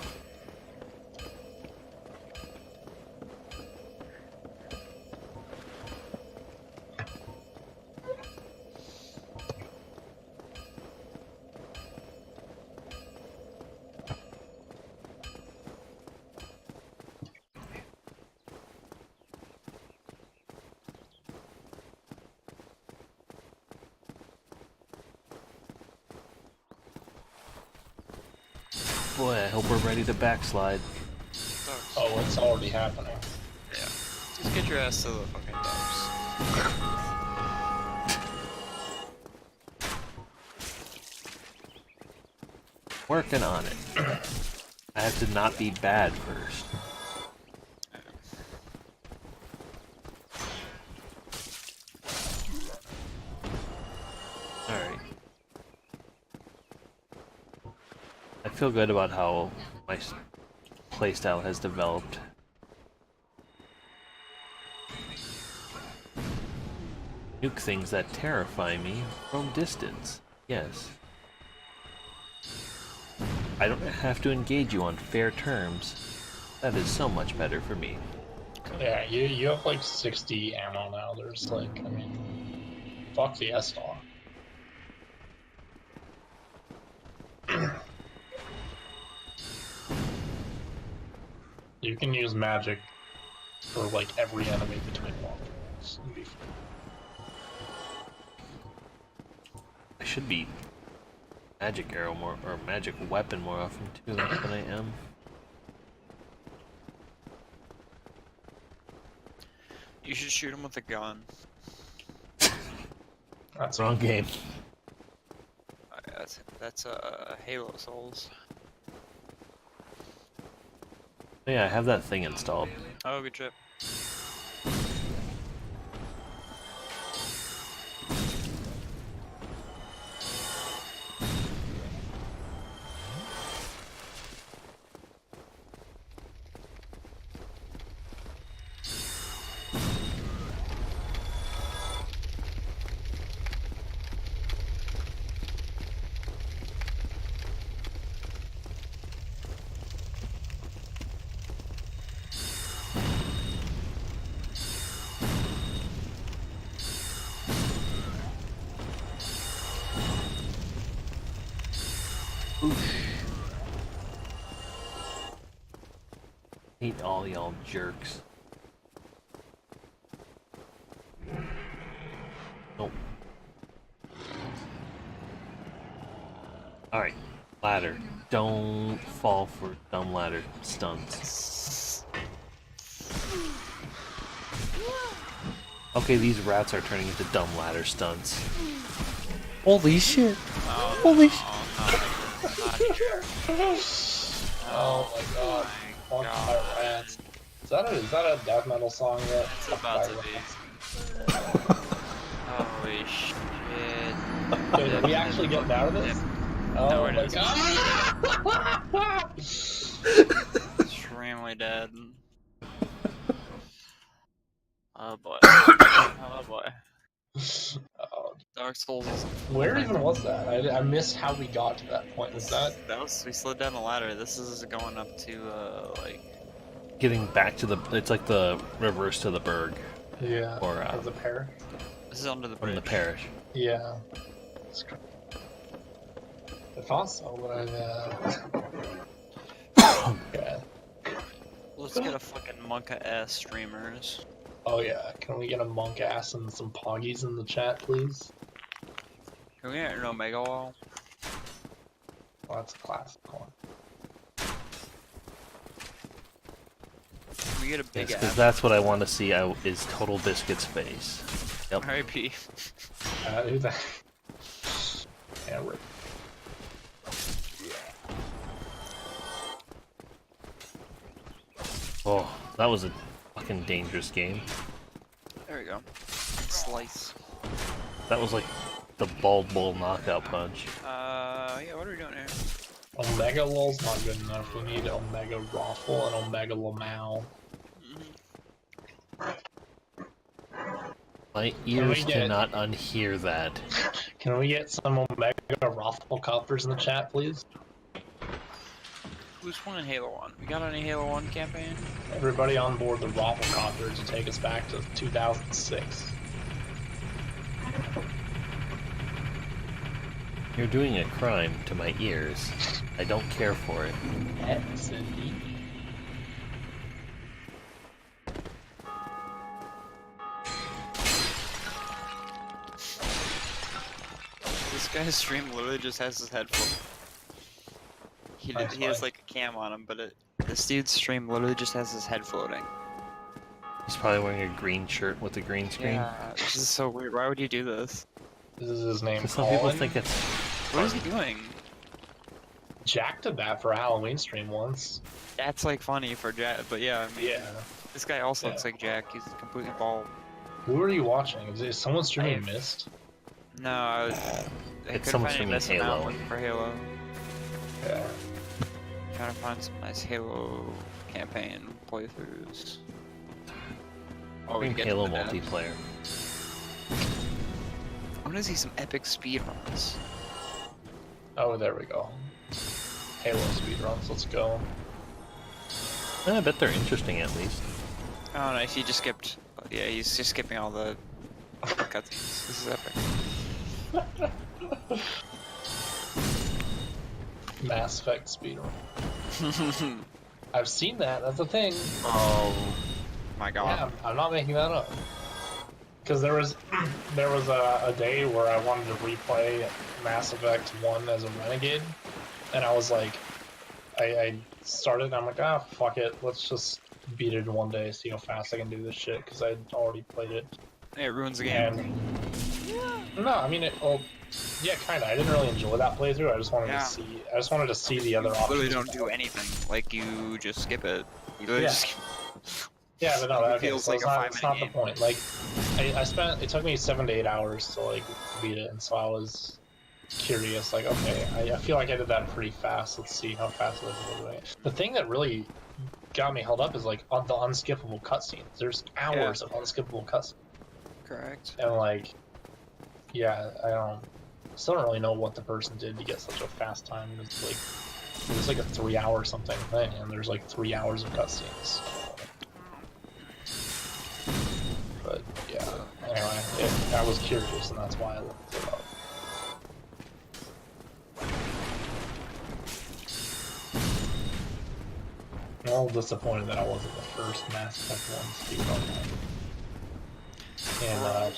Boy, I hope we're ready to backslide. Ducks. Oh, it's already happening. Yeah. Just get your ass to the fucking ducks. Working on it. I have to not be bad first. Alright. I feel good about how my playstyle has developed. Nuke things that terrify me from distance. Yes. I don't have to engage you on fair terms. That is so much better for me. Yeah, you have like 60 ammo now. There's like, I mean, fuck the S-Star. You can use magic for like every enemy between walls. It'd be fun. I should be magic arrow more, or magic weapon more often too than I am. You should shoot him with a gun. That's Wrong game. That's Halo Souls. Yeah, I have that thing installed. Oh, good trip. Hate all y'all jerks. Nope. Alright, ladder. Don't fall for dumb ladder stunts. Okay, these rats are turning into dumb ladder stunts. Holy shit! Holy shit! Oh my god. Fucked by rats. Is that a death metal song yet? It's about to be. Holy shit. Wait, are we actually getting out of this? Oh No, my it god. Extremely dead. Oh boy. Oh boy. Oh, Dark Souls is... where even was that? I missed how we got to that point. Was that? we slid down the ladder. This is going up to, like... Getting back to the... It's like the reverse to the Berg. Yeah. Or, of the pair? This is under the From bridge. the parish. Yeah. I thought so, but yeah. Let's get a fucking monka-ass streamers. Oh yeah, can we get a monk ass and some poggies in the chat, please? Can we get an Omega wall? Oh, that's a classic one. Can we get a big Because ass? that's what I want to see is Total Biscuit's face. Yep. R.I.P. Who's that? Yeah, rip. Oh, that was a fucking dangerous game. There we go. Slice. That was like the Bald Bull knockout punch. Yeah, what are we doing here? Omega Lol's not good enough. We need Omega Raffle and Omega Lamau. My ears cannot unhear that. Can we get some Omega Raffle coppers in the chat, please? Who's won in Halo 1? We got any Halo 1 campaign? Everybody on board the Raffle copter to take us back to 2006. You're doing a crime to my ears. I don't care for it. Yes, indeed. This guy's stream literally just has his head full. He has like a cam on him, but this dude's stream literally just has his head floating. He's probably wearing a green shirt with a green screen. Yeah, this is so weird. Why would you do this? This is his name. Some people Colin. think it's... What is he doing? Jack did that for a Halloween stream once. That's like funny for Jack, but yeah, I mean, Yeah. this guy also looks like Jack. He's completely bald. Who are you watching? Is someone streaming Mist? No, I It's couldn't someone find any streaming missing out Halo. looking for Halo. Yeah. Trying to find some nice Halo campaign playthroughs. Oh, we Stream get Halo to the devs. multiplayer. I want to see some epic speedruns. Oh, there we go. Halo speedruns, let's go. I bet they're interesting at least. I don't know if you just skipped. Yeah, he's just skipping all the cutscenes. This is epic. Mass Effect speedrun. I've seen that, that's a thing. Oh my god. Yeah, I'm not making that up. Because there was a day where I wanted to replay Mass Effect 1 as a renegade, and I was like, I started and I'm like, ah, fuck it, let's just beat it in one day, see how fast I can do this shit, because I'd already played it. It ruins the game. And, no, I mean, yeah, kinda. I didn't really enjoy that playthrough. I just wanted to see the other You options. literally don't do anything. Like, you just skip it. You literally Yeah. just Yeah, but no, It okay, feels so like it's a not, it's not 5-minute the point. Like, it took me 7 to 8 hours to, like, beat it, and so I was curious, like, okay, I feel like I did that pretty fast, let's see how fast it is doing it. The thing that really got me held up is, like, on the unskippable cutscenes. There's hours of unskippable cutscenes. correct. And, like, yeah, still don't really know what the person did to get such a fast time. It was like a 3-hour something thing, and there's, like, 3 hours of cutscenes. But yeah, anyway, I was curious, and that's why I looked it up. I'm a little disappointed that I wasn't the first Mass Effect 1 speedrun in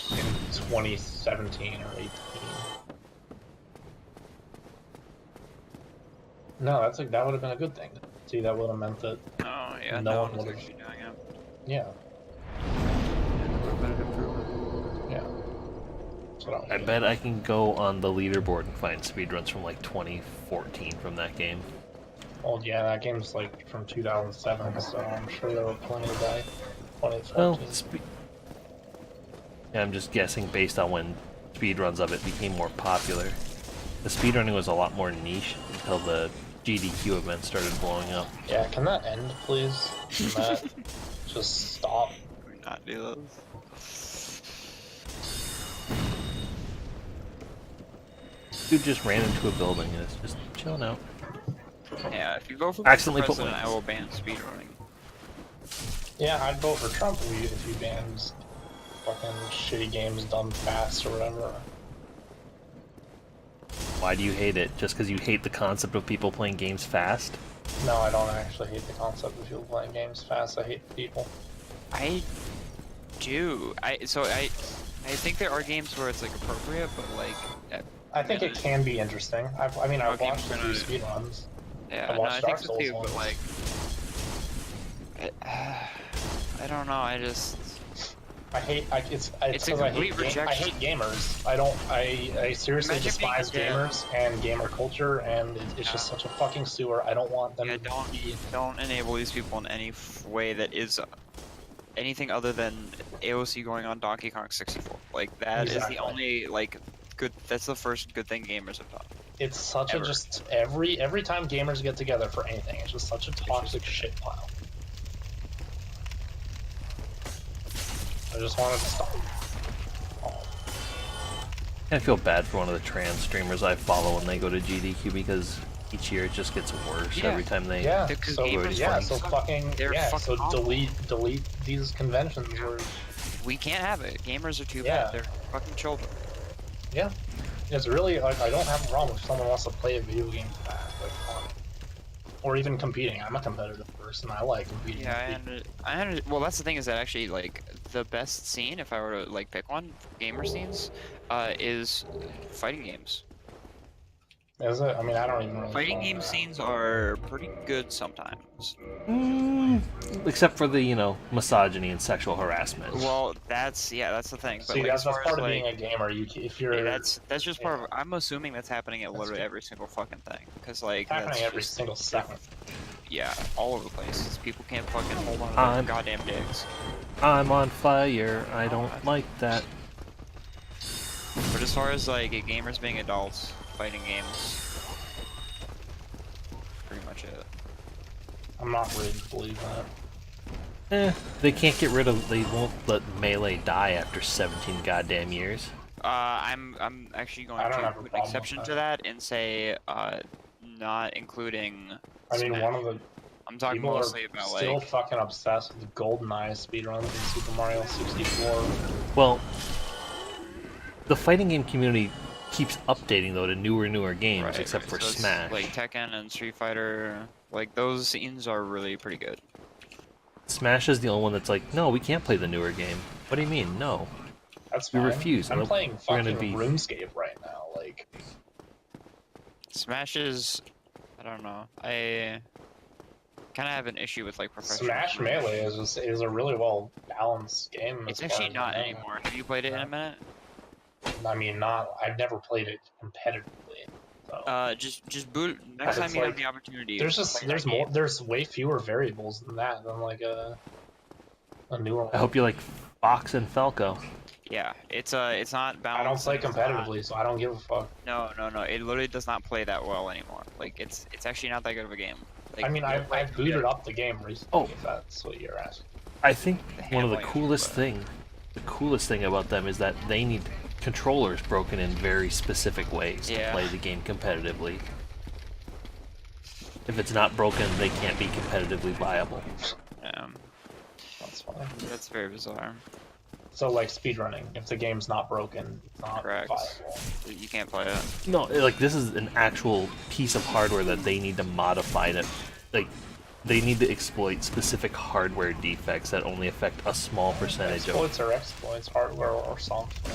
2017 or 18. No, that would have been a good thing. See, that would have meant that Oh yeah, no no one one's would've- actually doing it. yeah, Been an improvement. yeah. That's what I bet I can go on the leaderboard and find speedruns from like 2014 from that game. Well, yeah, that game's like from 2007, so I'm sure there were plenty of that. 2014. Well, yeah, I'm just guessing based on when speedruns of it became more popular. The speedrunning was a lot more niche until the GDQ event started blowing up. Yeah, can that end, please? Can that just stop? Can we not do those? Dude just ran into a building and is just chilling out. Yeah, if you go for Accidentally put president, my- I will ban speedrunning. Yeah, I'd vote for Trump if he bans fucking shitty games done fast or whatever. Why do you hate it? Just because you hate the concept of people playing games fast? No, I don't actually hate the concept of people playing games fast. I hate people. I do. I think there are games where it's like appropriate, but like. I think it can be interesting. I've Okay, watched a we're few not- speedruns. Yeah, I no, watched I think Dark so too, Souls but ones. like. I don't know. I just. It's It's a because I complete hate rejection. gamers. I seriously Imagine being despise a dad. gamers and gamer culture, and it's just such a fucking sewer. I don't want them Yeah, to be. don't enable these people in any way that is anything other than AOC going on Donkey Kong 64. Like that is Exactly. the only like good. That's the first good thing gamers have done. It's such Ever. a just every time gamers get together for anything, it's just such a toxic shit pile. I just wanted to stop. Oh. I feel bad for one of the trans streamers I follow when they go to GDQ because each year it just gets worse Yeah. every time they Yeah, Because so gamers fucking They're yeah, fucking so awful. delete these conventions where We can't have it. Gamers are too Yeah. bad. They're fucking children. yeah. It's really like I don't have a problem if someone wants to play a video game fast, like or even competing. I'm a competitive person. I like competing. Yeah, well, that's the thing is that actually like the best scene, if I were to like pick one, gamer scenes, is fighting games. Is it? I mean, I don't even really Fighting follow game that. scenes are pretty good sometimes. except for the misogyny and sexual harassment. Well, that's the thing. But See, like, that's as far part as, of being like, a gamer. If you're that's just part of. I'm assuming that's happening at That's literally good. every single fucking thing. Because like happening that's every just, single second. yeah, all over the place. People can't fucking hold on to I'm- their goddamn dicks. I'm on fire. I don't like that. But as far as like gamers being adults, fighting games, pretty much it. I'm not ready to believe that. They can't get rid of. They won't let Melee die after 17 goddamn years. I'm actually going I don't to have a put an problem exception with to that and say not including. I mean, Smash. one of the I'm talking people are mostly about still like. fucking obsessed with GoldenEye speedruns in Super Mario 64. Well, the fighting game community keeps updating though to newer games, Right, except right, for so it's Smash. like Tekken and Street Fighter, like those scenes are really pretty good. Smash is the only one that's like, no, we can't play the newer game. What do you mean? No. That's We fine. refuse. I'm We're playing gonna fucking be- RuneScape right now. Like, Smash is, I don't know, I kind of have an issue with like professional. Smash Melee is a really well balanced game. It's as far actually as not I know. anymore. Have you played it in a minute? I mean, I've never played it competitively. So. Just boot next But time it's you have like- the opportunity. There's play that more. game. There's way fewer variables than that. Than like a newer one. I hope you like Fox and Falco. Yeah, it's not balanced. I don't play it's not- competitively, so I don't give a fuck. No. It literally does not play that well anymore. Like it's actually not that good of a game. Like, I mean, you'll play I've it booted together. up the game recently. Oh. If that's what you're asking. I think one of the handling, coolest but- the coolest thing about them is that they need controllers broken in very specific ways to Yeah. play the game competitively. If it's not broken, they can't be competitively viable. That's fine. That's very bizarre. So like speedrunning, if the game's not broken, it's not Correct. viable. You can't play it. No, like this is an actual piece of hardware that they need to modify to, like, they need to exploit specific hardware defects that only affect a small percentage of. Exploits, hardware or software.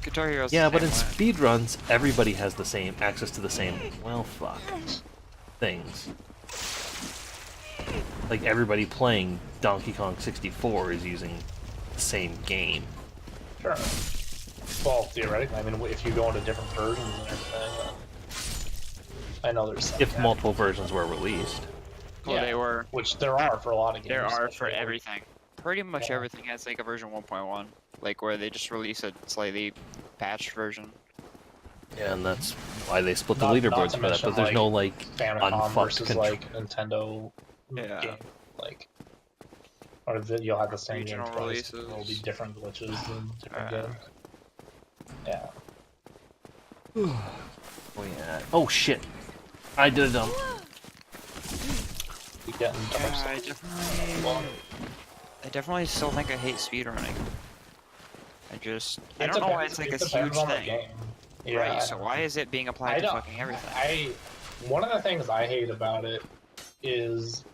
Guitar Hero's Yeah, the but in same way. speedruns, everybody has the same access to the same, well, fuck, things. Like, everybody playing Donkey Kong 64 is using the same game. Sure. Well, theoretically, I mean, if you go into different versions and everything, then I know there's some If gap. multiple versions were released. Well, Yeah. they were. Which there are for a lot of games. There are for especially, like, everything. Pretty much Yeah. everything has like a version 1.1, like where they just release a slightly patched version. Yeah, and that's why they split the Not- not leaderboards to for that, mention, but there's like, no, like, Famicom unfucked versus control. like Nintendo Yeah. game, like, or you'll have the same game Regional twice. There'll be releases. different glitches and different games. Yeah. Oh, yeah. Oh, shit. I did a dump. You getting dark Yeah, stuff. I definitely still think I hate speedrunning. I It don't know why depends- it's like it a depends huge on the thing. game. Yeah. Right, so why is it being applied to don't- fucking everything? One of the things I hate about it is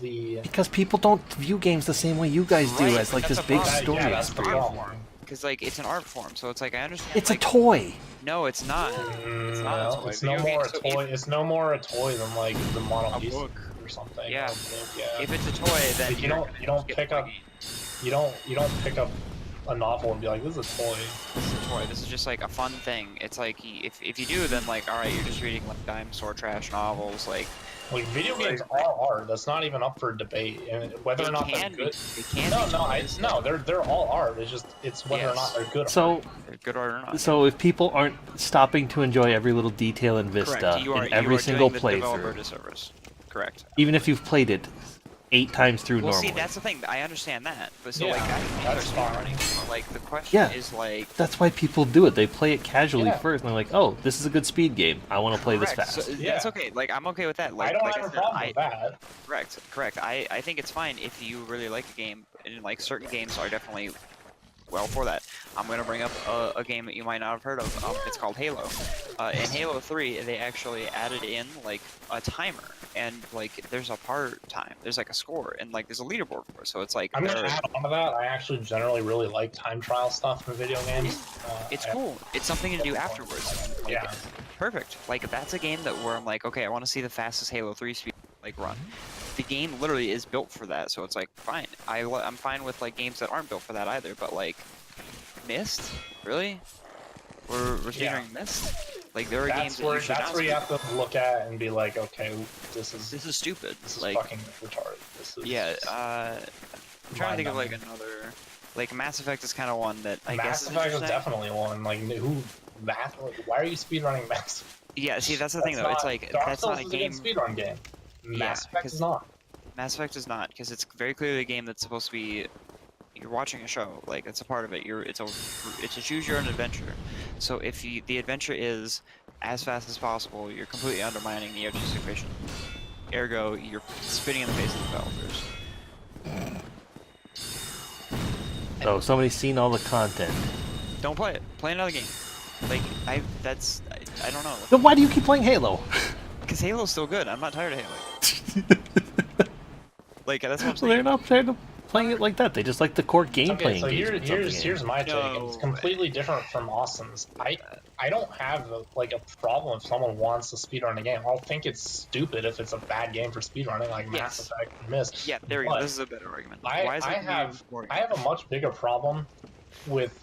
the Because people don't view games the same way you guys do, Right, as, like, that's this a big problem. story Yeah, that's the experience. problem. Because like it's an art form, so it's like I understand. It's a like, toy! No, it's not. It's not No, a toy. it's Video no more a games- so toy. It's no more a toy than like the Mono A Lisa book. or something. Yeah. or a book, yeah. If it's a toy, then Like, you you're don't- gonna you don't just get pick the up- game. You don't pick up a novel and be like, this is a toy. This is a toy. This is just like a fun thing. It's like if you do, then like all right, you're just reading like dinosaur trash novels. Like Like video games are art. That's not even up for debate. And whether they or not they're can be. good. They can No, be no, toys. they're all art. It's whether or not they're good. So, They're good art or not. so if people aren't stopping to enjoy every little detail in Vista, Correct. You are, in every you are single doing the developer playthrough, disservice. Correct. even if you've played it 8 times through Well, normally. see, that's the thing. I understand that, but so Yeah, like I that's start fine. speedrunning, but, like the question Yeah. is like. That's why people do it. They play it casually Yeah. first, and they're like, "Oh, this is a good speed game. I want to play this Correct. fast." So, Yeah. That's okay. Like I'm okay with that. Like, I don't like have a said, problem with that. Correct. I think it's fine if you really like a game, and like certain games are definitely well for that. I'm gonna bring up a game that you might not have heard of. It's called Halo. In Halo 3, they actually added in like a timer, and like there's a part time, there's like a score, and like there's a leaderboard for it. So it's like I'm gonna there- add on to that. I actually generally really like time trial stuff in video games. it's cool. It's something to do afterwards. Like, Yeah. Perfect. Like that's a game that where I'm like, okay, I want to see the fastest Halo 3 speed like run. The game literally is built for that, so it's like fine. I'm fine with like games that aren't built for that either. But like, Myst, really? We're Yeah. speedrunning Myst? Like there are games That's where that that's where you have to look at and be like, okay, this is stupid. this is like fucking retarded. This is yeah. I'm trying to think of like mind-numbing. another. Like Mass Effect is kind of one that I guess Mass is Effect is interesting. definitely one. Like who Mass? Like, why are you speedrunning Mass? Yeah, see that's the thing though. It's like Dark that's Souls not a is good game. speedrun game. Mass Effect 'cause- is not. Mass Effect is not, because it's very clearly a game that's supposed to be. You're watching a show, like it's a part of it. It's a choose your own adventure. So if the adventure is as fast as possible, you're completely undermining the objective equation. Ergo, you're spitting in the face of the developers. So somebody's seen all the content. Don't play it. Play another game. Like I don't know. Then why do you keep playing Halo? Because Halo's still good. I'm not tired of Halo. Like that's what I'm So saying. they're not tired of playing it like that. They just like the core gameplay Okay, so engagement of the game. here's my take. No. It's completely different from Austin's. I don't have like a problem if someone wants to speedrun a game. I'll think it's stupid if it's a bad game for speedrunning, like Mass Yes. Effect and Myst. Yeah, there we go. But This is a better argument. I Why is it have boring? I have a much bigger problem with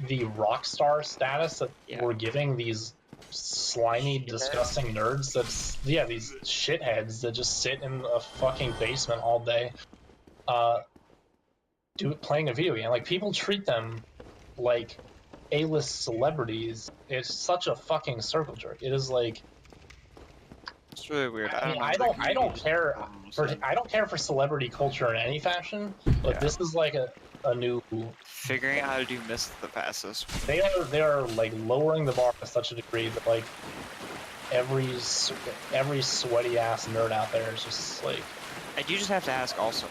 the Rockstar status that Yeah. we're giving these slimy, disgusting nerds. These shitheads that just sit in a fucking basement all day, playing a video game. Like people treat them like A-list celebrities. It's such a fucking circle jerk. It is like It's really weird. I mean, know, I it's don't like care I don't care for celebrity culture in any fashion, but Yeah. this is like a new. figuring out how to do Myst the fastest. They are like lowering the bar to such a degree that like every sweaty ass nerd out there is just like I do just have to ask also.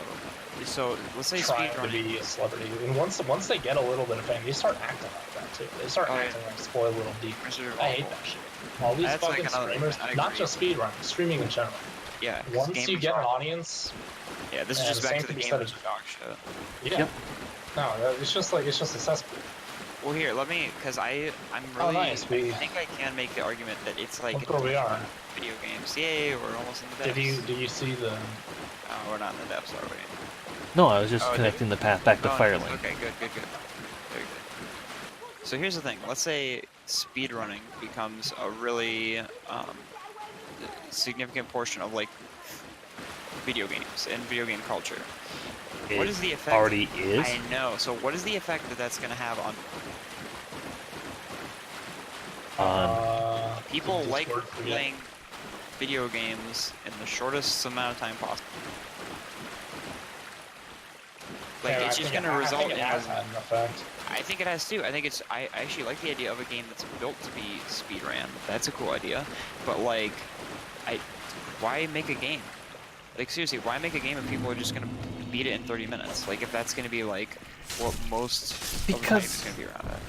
So let's say trying to speedrunning. be a celebrity, and once they get a little bit of fame, they start acting like that too. They start Oh, yeah. acting like spoiled little deep. Those are I hate awful. that shit. All these That's like fucking another thing, streamers, I not agree. just speedrunning, streaming in general. Yeah. 'cause Once you gamers get are- an audience, Yeah, this is and just back same to the thing you gamers said, are dog shit. yeah. Yep. No, it's just accessible. Well, here, let me, because I'm Oh, really, nice, I think I can make the argument that it's like Look where we are. video games. Yay, we're almost in the depths. Did you see the? Oh, we're not in the depths, are we? No, I was just Oh, connecting the path back to Oh, Firelink. Okay, good. Very good. So here's the thing. Let's say speedrunning becomes a really significant portion of like video games and video game culture. What It is the effect? already is. I know. So what is the effect that that's going to have on people the like Discord forget. playing video games in the shortest amount of time possible? Like, Yeah, it's I just think going to result it in. has had an effect. I think it has too. I actually like the idea of a game that's built to be speedran. That's a cool idea. But like, why make a game? Like seriously, why make a game if people are just gonna beat it in 30 minutes? Like if that's gonna be like what most of the hype is gonna be around it.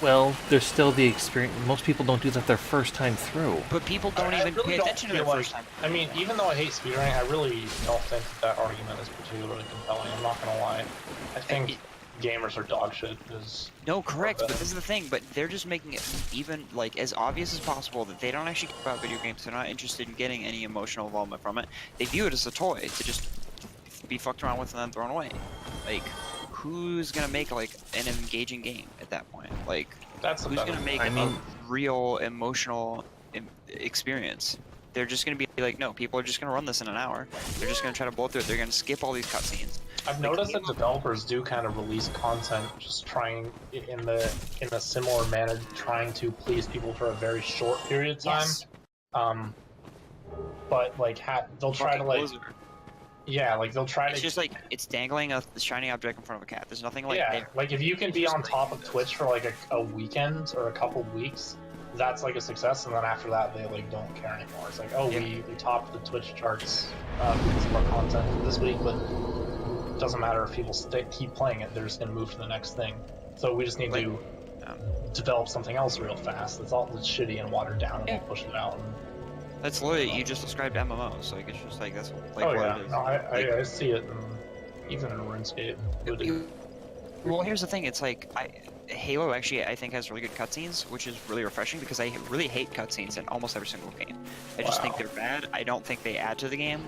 Well, there's still the experience. Most people don't do that their first time through. But people don't even really pay don't attention to their feel first time. I mean, even though I hate speedrunning, I really don't think that argument is particularly compelling. I'm not gonna lie. I think gamers are dog shit. No, correct, but this is the thing, but they're just making it even, like, as obvious as possible that they don't actually care about video games, they're not interested in getting any emotional involvement from it. They view it as a toy to just be fucked around with and then thrown away. Like, who's gonna make, like, an engaging game at that point? Like, who's gonna make a real emotional experience? They're just gonna be like, no, people are just gonna run this in an hour. They're just gonna try to blow through it. They're gonna skip all these cutscenes. I've noticed that developers do kind of release content just trying in a similar manner, trying to please people for a very short period of time. Yes. But like they'll try to like, yeah, like they'll try to. It's just like it's dangling a shiny object in front of a cat. There's nothing like yeah, like if you can be on top of Twitch for like a weekend or a couple weeks, that's like a success. And then after that, they like don't care anymore. It's like, oh, we topped the Twitch charts because of our content this week, but it doesn't matter if people keep playing it. They're just gonna move to the next thing. So we just need to develop something else real fast. That's all that's shitty and watered down, and we'll push it out. And, that's literally you just described MMOs. Like it's just like that's like oh what yeah, it is. no, I see it, even in RuneScape. Well, here's the thing. It's like Halo actually I think has really good cutscenes, which is really refreshing because I really hate cutscenes in almost every single game. I just think they're bad. I don't think they add to the game.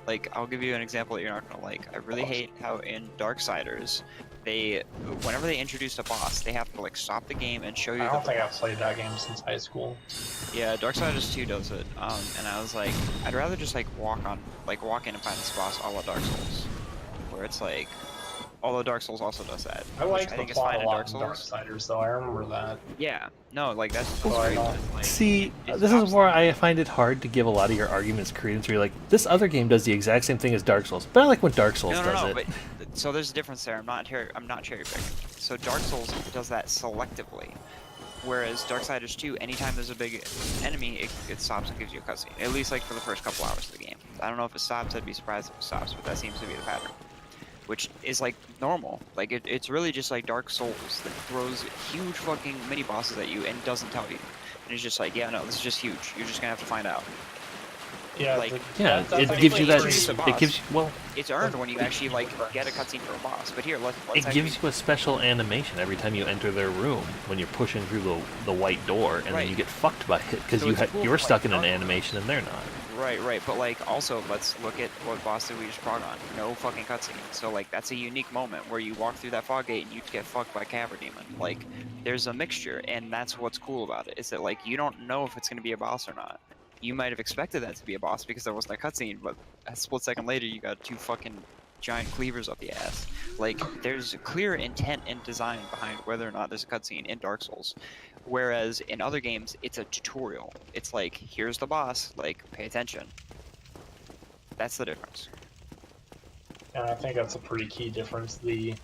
Like I'll give you an example that you're not gonna like. I really hate how in Darksiders, whenever they introduce a boss, they have to like stop the game and show you. I don't think I've played that game since high school. Yeah, Darksiders 2 does it, and I was like, I'd rather just like walk in and find this boss a la Dark Souls, where it's like, although Dark Souls also does that. I like the think is plot fine a in lot Dark in Souls. Darksiders, though. I remember that. Yeah, no, like that's So I don't- like, See, this is where I find it hard to give a lot of your arguments credence. Where you're like, this other game does the exact same thing as Dark Souls, but I like when Dark Souls no, does it. but so there's a difference there. I'm not cherry picking. So Dark Souls does that selectively, whereas Darksiders 2, anytime there's a big enemy, it stops and gives you a cutscene. At least like for the first couple hours of the game. I don't know if it stops. I'd be surprised if it stops, but that seems to be the pattern. Which is like normal. Like it's really just like Dark Souls that throws huge fucking mini bosses at you and doesn't tell you. And it's just like, yeah, no, this is just huge. You're just gonna have to find out. Yeah, like Yeah, that's it gives you that. introduce a It boss. gives you, well, It's earned when you actually like get a cutscene for a boss. But here, let's it gives you a special animation every time you enter their room when you're pushing through the white door, and then Right. you get fucked by it because So it's cool you're for, stuck like, in an Dark Souls. animation and they're not. Right, but like also let's look at what boss did we just prog on. No fucking cutscene. So like that's a unique moment where you walk through that fog gate and you get fucked by Cavern Demon. Like there's a mixture, and that's what's cool about it, is that like you don't know if it's gonna be a boss or not. You might have expected that to be a boss because there wasn't a cutscene, but a split second later you got two fucking giant cleavers up the ass. Like there's a clear intent and design behind whether or not there's a cutscene in Dark Souls. Whereas in other games, it's a tutorial. It's like, here's the boss, like, pay attention. That's the difference. And I think that's a pretty key difference. The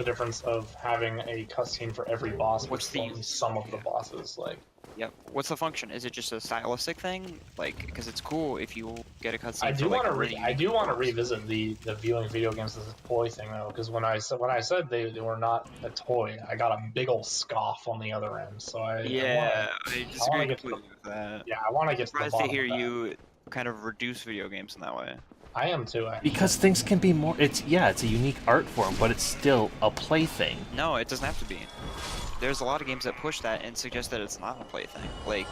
difference of having a cutscene for every boss What's versus only some of the bosses. Like, Yep. What's the function? Is it just a stylistic thing? Like, because it's cool if you get a cutscene. I do want to want to revisit the viewing video games as a toy thing though, because when I said they were not a toy, I got a big old scoff on the other end. So I I disagree get to completely with that. Yeah, I want to get to the Surprised bottom to hear of that. you kind of reduce video games in that way. I am too, actually. Because things can be more. It's a unique art form, but it's still a plaything. No, it doesn't have to be. There's a lot of games that push that and suggest that it's not a plaything. Like,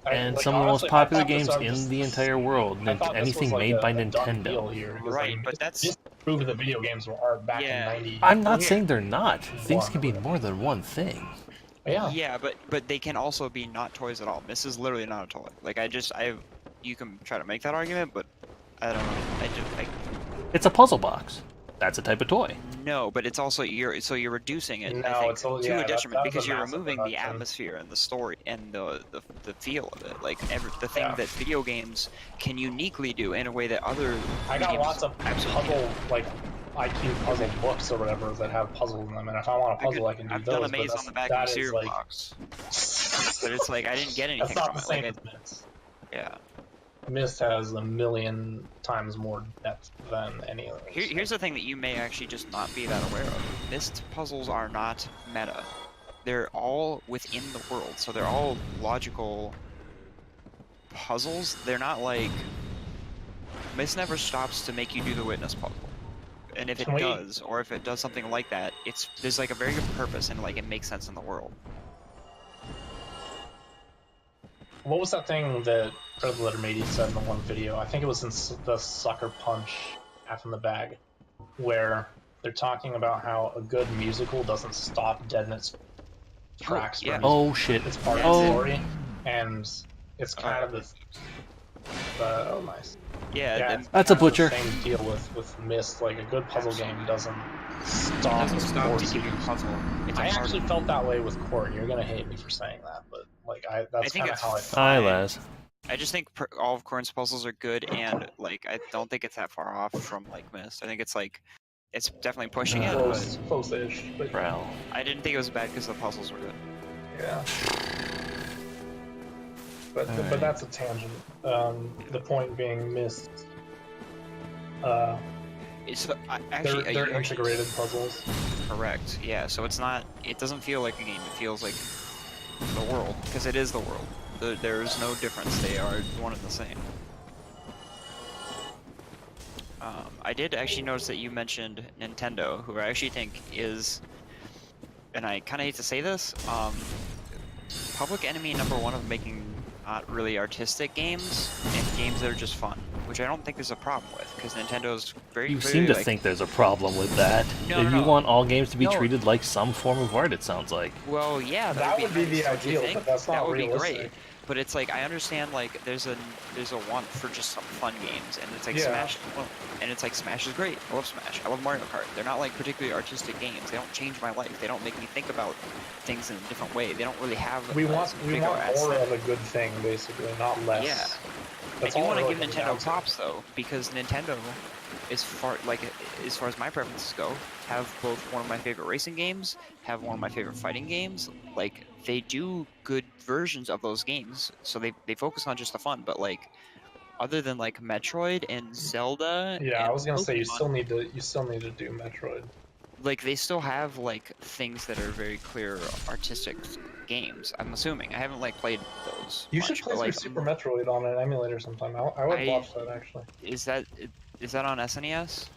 And like, some of the most honestly, I popular thought this games was in just- the entire world, I thought this anything was like made by a done deal Nintendo. here, because, right, like, but that's just proved that video games were back Yeah. in 90. I'm not Yeah. saying they're not. Things can be more than one thing. Yeah. yeah, but they can also be not toys at all. This is literally not a toy. Like you can try to make that argument, but I don't know. It's a puzzle box. That's a type of toy. No, but it's also you're reducing it. No, I think, it's all- to yeah, a that- detriment that was a because you're massive removing the reduction. atmosphere and the story and the feel of it. Like the thing Yeah. that video games can uniquely do in a way that other I got games lots of absolutely puzzle, can't. like IQ puzzle books or whatever that have puzzles in them, and if I want a puzzle, I can do I've those. done a but maze that's- on the back that of a is, cereal like, box, but it's like I didn't get anything That's not from the it. same Like, as Myst. yeah. Myst has a million times more depth than any of those. Here's the thing that you may actually just not be that aware of. Myst puzzles are not meta. They're all within the world, so they're all logical puzzles. They're not like... Myst never stops to make you do the witness puzzle. And if it Can we- does, or if it does something like that, there's like a very good purpose and like it makes sense in the world. What was that thing that Predator Letter Matey said in the one video? I think it was in the Sucker Punch Half in the Bag, where they're talking about how a good musical doesn't stop dead in its tracks. yeah. for Oh shit. It's part of Oh. the story, and it's kind of this. Oh, nice. Yeah, Yeah, and it's That's a kind of butcher. the Same deal with Myst. Like a good puzzle game doesn't it stop. doesn't stop to forcing give you a puzzle. It's a I hard- actually felt that way with Court. You're gonna hate me for saying that, but like that's think kind of it's how I. Hi, Les. I just think all of Corrin's puzzles are good, and like I don't think it's that far off from like Myst. I think it's like it's definitely pushing it, but Close-ish, but Prowl. I didn't think it was bad because the puzzles were good. yeah. But Alright. that's a tangent. The point being Myst. It's actually They're you actually- integrated puzzles. Correct. Yeah. So it's not. It doesn't feel like a game. It feels like the world because it is the world. There's no difference. They are one and the same. I did actually notice that you mentioned Nintendo, who I actually think is, and I kind of hate to say this, public enemy #1 of making not really artistic games and games that are just fun, which I don't think there's a problem with, because Nintendo's very You clearly seem to like, think there's a problem with that. No, If no, you no. want all games to be No. treated like some form of art, it sounds like. well, yeah, That would be nice, the don't you ideal, think? but that's that not would be realistic. great. But it's like I understand like there's a want for just some fun games, and it's like Yeah. Smash, well, and it's like Smash is great. I love Smash. I love Mario Kart. They're not like particularly artistic games. They don't change my life. They don't make me think about things in a different way. They don't really have. We a want big more aesthetic. of a good thing, basically, not less. Yeah. That's I do all want it to really give comes down Nintendo to. props though, because Nintendo, as far as my preferences go, have both one of my favorite racing games, have one of my favorite fighting games. Like they do good versions of those games, so they focus on just the fun. But like, other than like Metroid and Zelda, Yeah, I and was gonna say you Pokemon, still need to do Metroid. like they still have like things that are very clear artistic games. I'm assuming I haven't like played those. You much, should play but, through like, Super Metroid on an emulator sometime. I would watch that actually. Is that on SNES?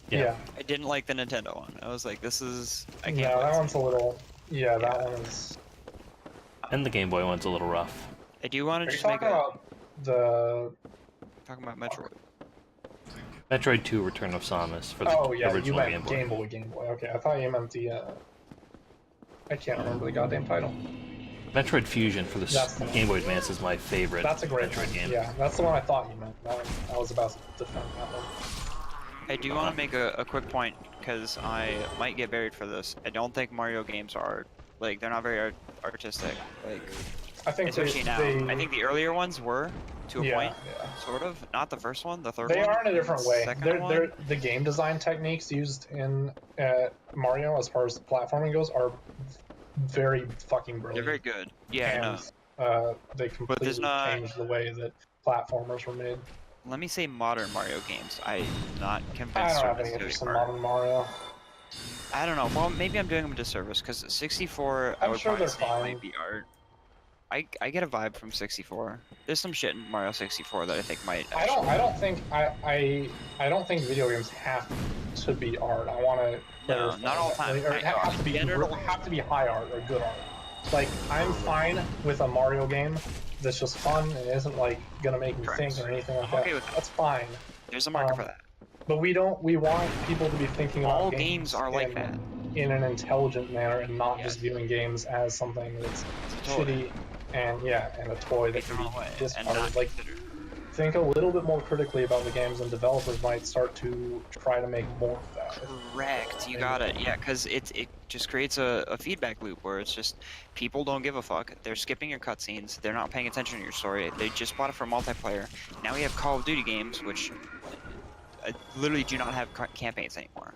Yeah. I didn't like the Nintendo one. I was like, this is I can't. Yeah, play that this one's a anymore. little. Yeah, that one is. And the Game Boy one's a little rough. I do want Are to you just make talking a about the? talking about Metroid. Metroid 2 Return of Samus for the Oh yeah, you original meant Game Boy. Game Boy. Okay, I thought you meant the. I can't remember the goddamn title. Metroid Fusion for the That's the one. Game Boy Advance is my favorite That's a great Metroid one. game. Yeah, that's the one I thought you meant. That one, I was about to defend that one. I do want to make a quick point because I might get buried for this. I don't think Mario games are like they're not very artistic. Like I think especially now. I think the earlier ones were to a Yeah, point, yeah. sort of. Not the first one, the third They one. are in a different way. Second one? They're the game design techniques used in Mario, as far as platforming goes, are very fucking brilliant. They're very good. Yeah, I know. and they completely changed the way that platformers were made. Let me say modern Mario games. I'm not I convinced. don't are have any necessarily interest in art. modern Mario. I don't know. Well, maybe I'm doing them a disservice because 64. I I'm would sure probably they're say fine. might be art. I get a vibe from 64. There's some shit in Mario 64 that I think might. I don't think video games have to be art. I want to. No, not all the time. Or it have to be high art or good art. Like I'm fine with a Mario game that's just fun and isn't like gonna make me think or anything like that. Okay with that. That's fine. There's a market for that. But we want people to be thinking about All games are like that. In an intelligent manner and not just viewing games as something that's shitty and a toy that can be discarded. Like, think a little bit more critically about the games, and developers might start to try to make more of that. Correct, you got it. Yeah, because it just creates a feedback loop where it's just people don't give a fuck. They're skipping your cutscenes. They're not paying attention to your story. They just bought it for multiplayer. Now we have Call of Duty games, which literally do not have campaigns anymore.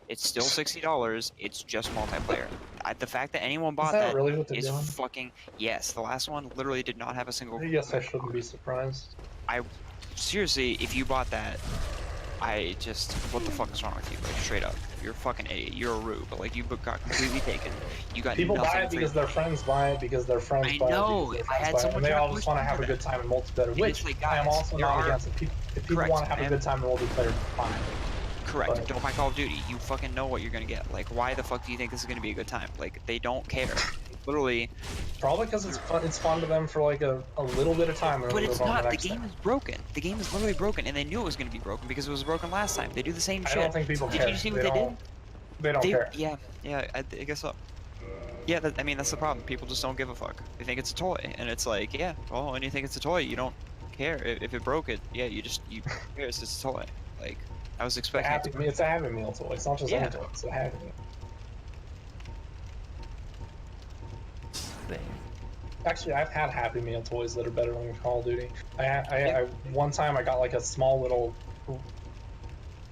It's still $60. It's just multiplayer. The fact that anyone bought that really what they're is doing? fucking yes. The last one literally did not have a single. I guess I shouldn't be surprised. Seriously, if you bought that, what the fuck is wrong with you? Like straight up, you're a fucking idiot. You're a rube. Like you got completely taken. You got people nothing buy it because their friends buy it because their friends buy it. I know. I had someone and they all just want to have a good time in multiplayer. Which I am also not against. If people want to have a good time in multiplayer, fine. Correct. But don't buy Call of Duty. You fucking know what you're gonna get. Like, why the fuck do you think this is gonna be a good time? Like, they don't care. Literally. Probably because it's fun. It's fun to them for like a little bit of time. But it's not. The game is broken. The game is literally broken, and they knew it was gonna be broken because it was broken last time. They do the same shit. I don't think people care. Did you see what they did? They don't care. Yeah. I guess so. Yeah. I mean, that's the problem. People just don't give a fuck. They think it's a toy, and it's like, yeah. Well, when you think it's a toy, you don't care. If it broke it, yeah, you care. It's just a toy. Like. I was expecting it's a Happy Meal toy. It's not just any toy. It's a Happy Meal. Actually, I've had Happy Meal toys that are better than Call of Duty. One time I got like a small little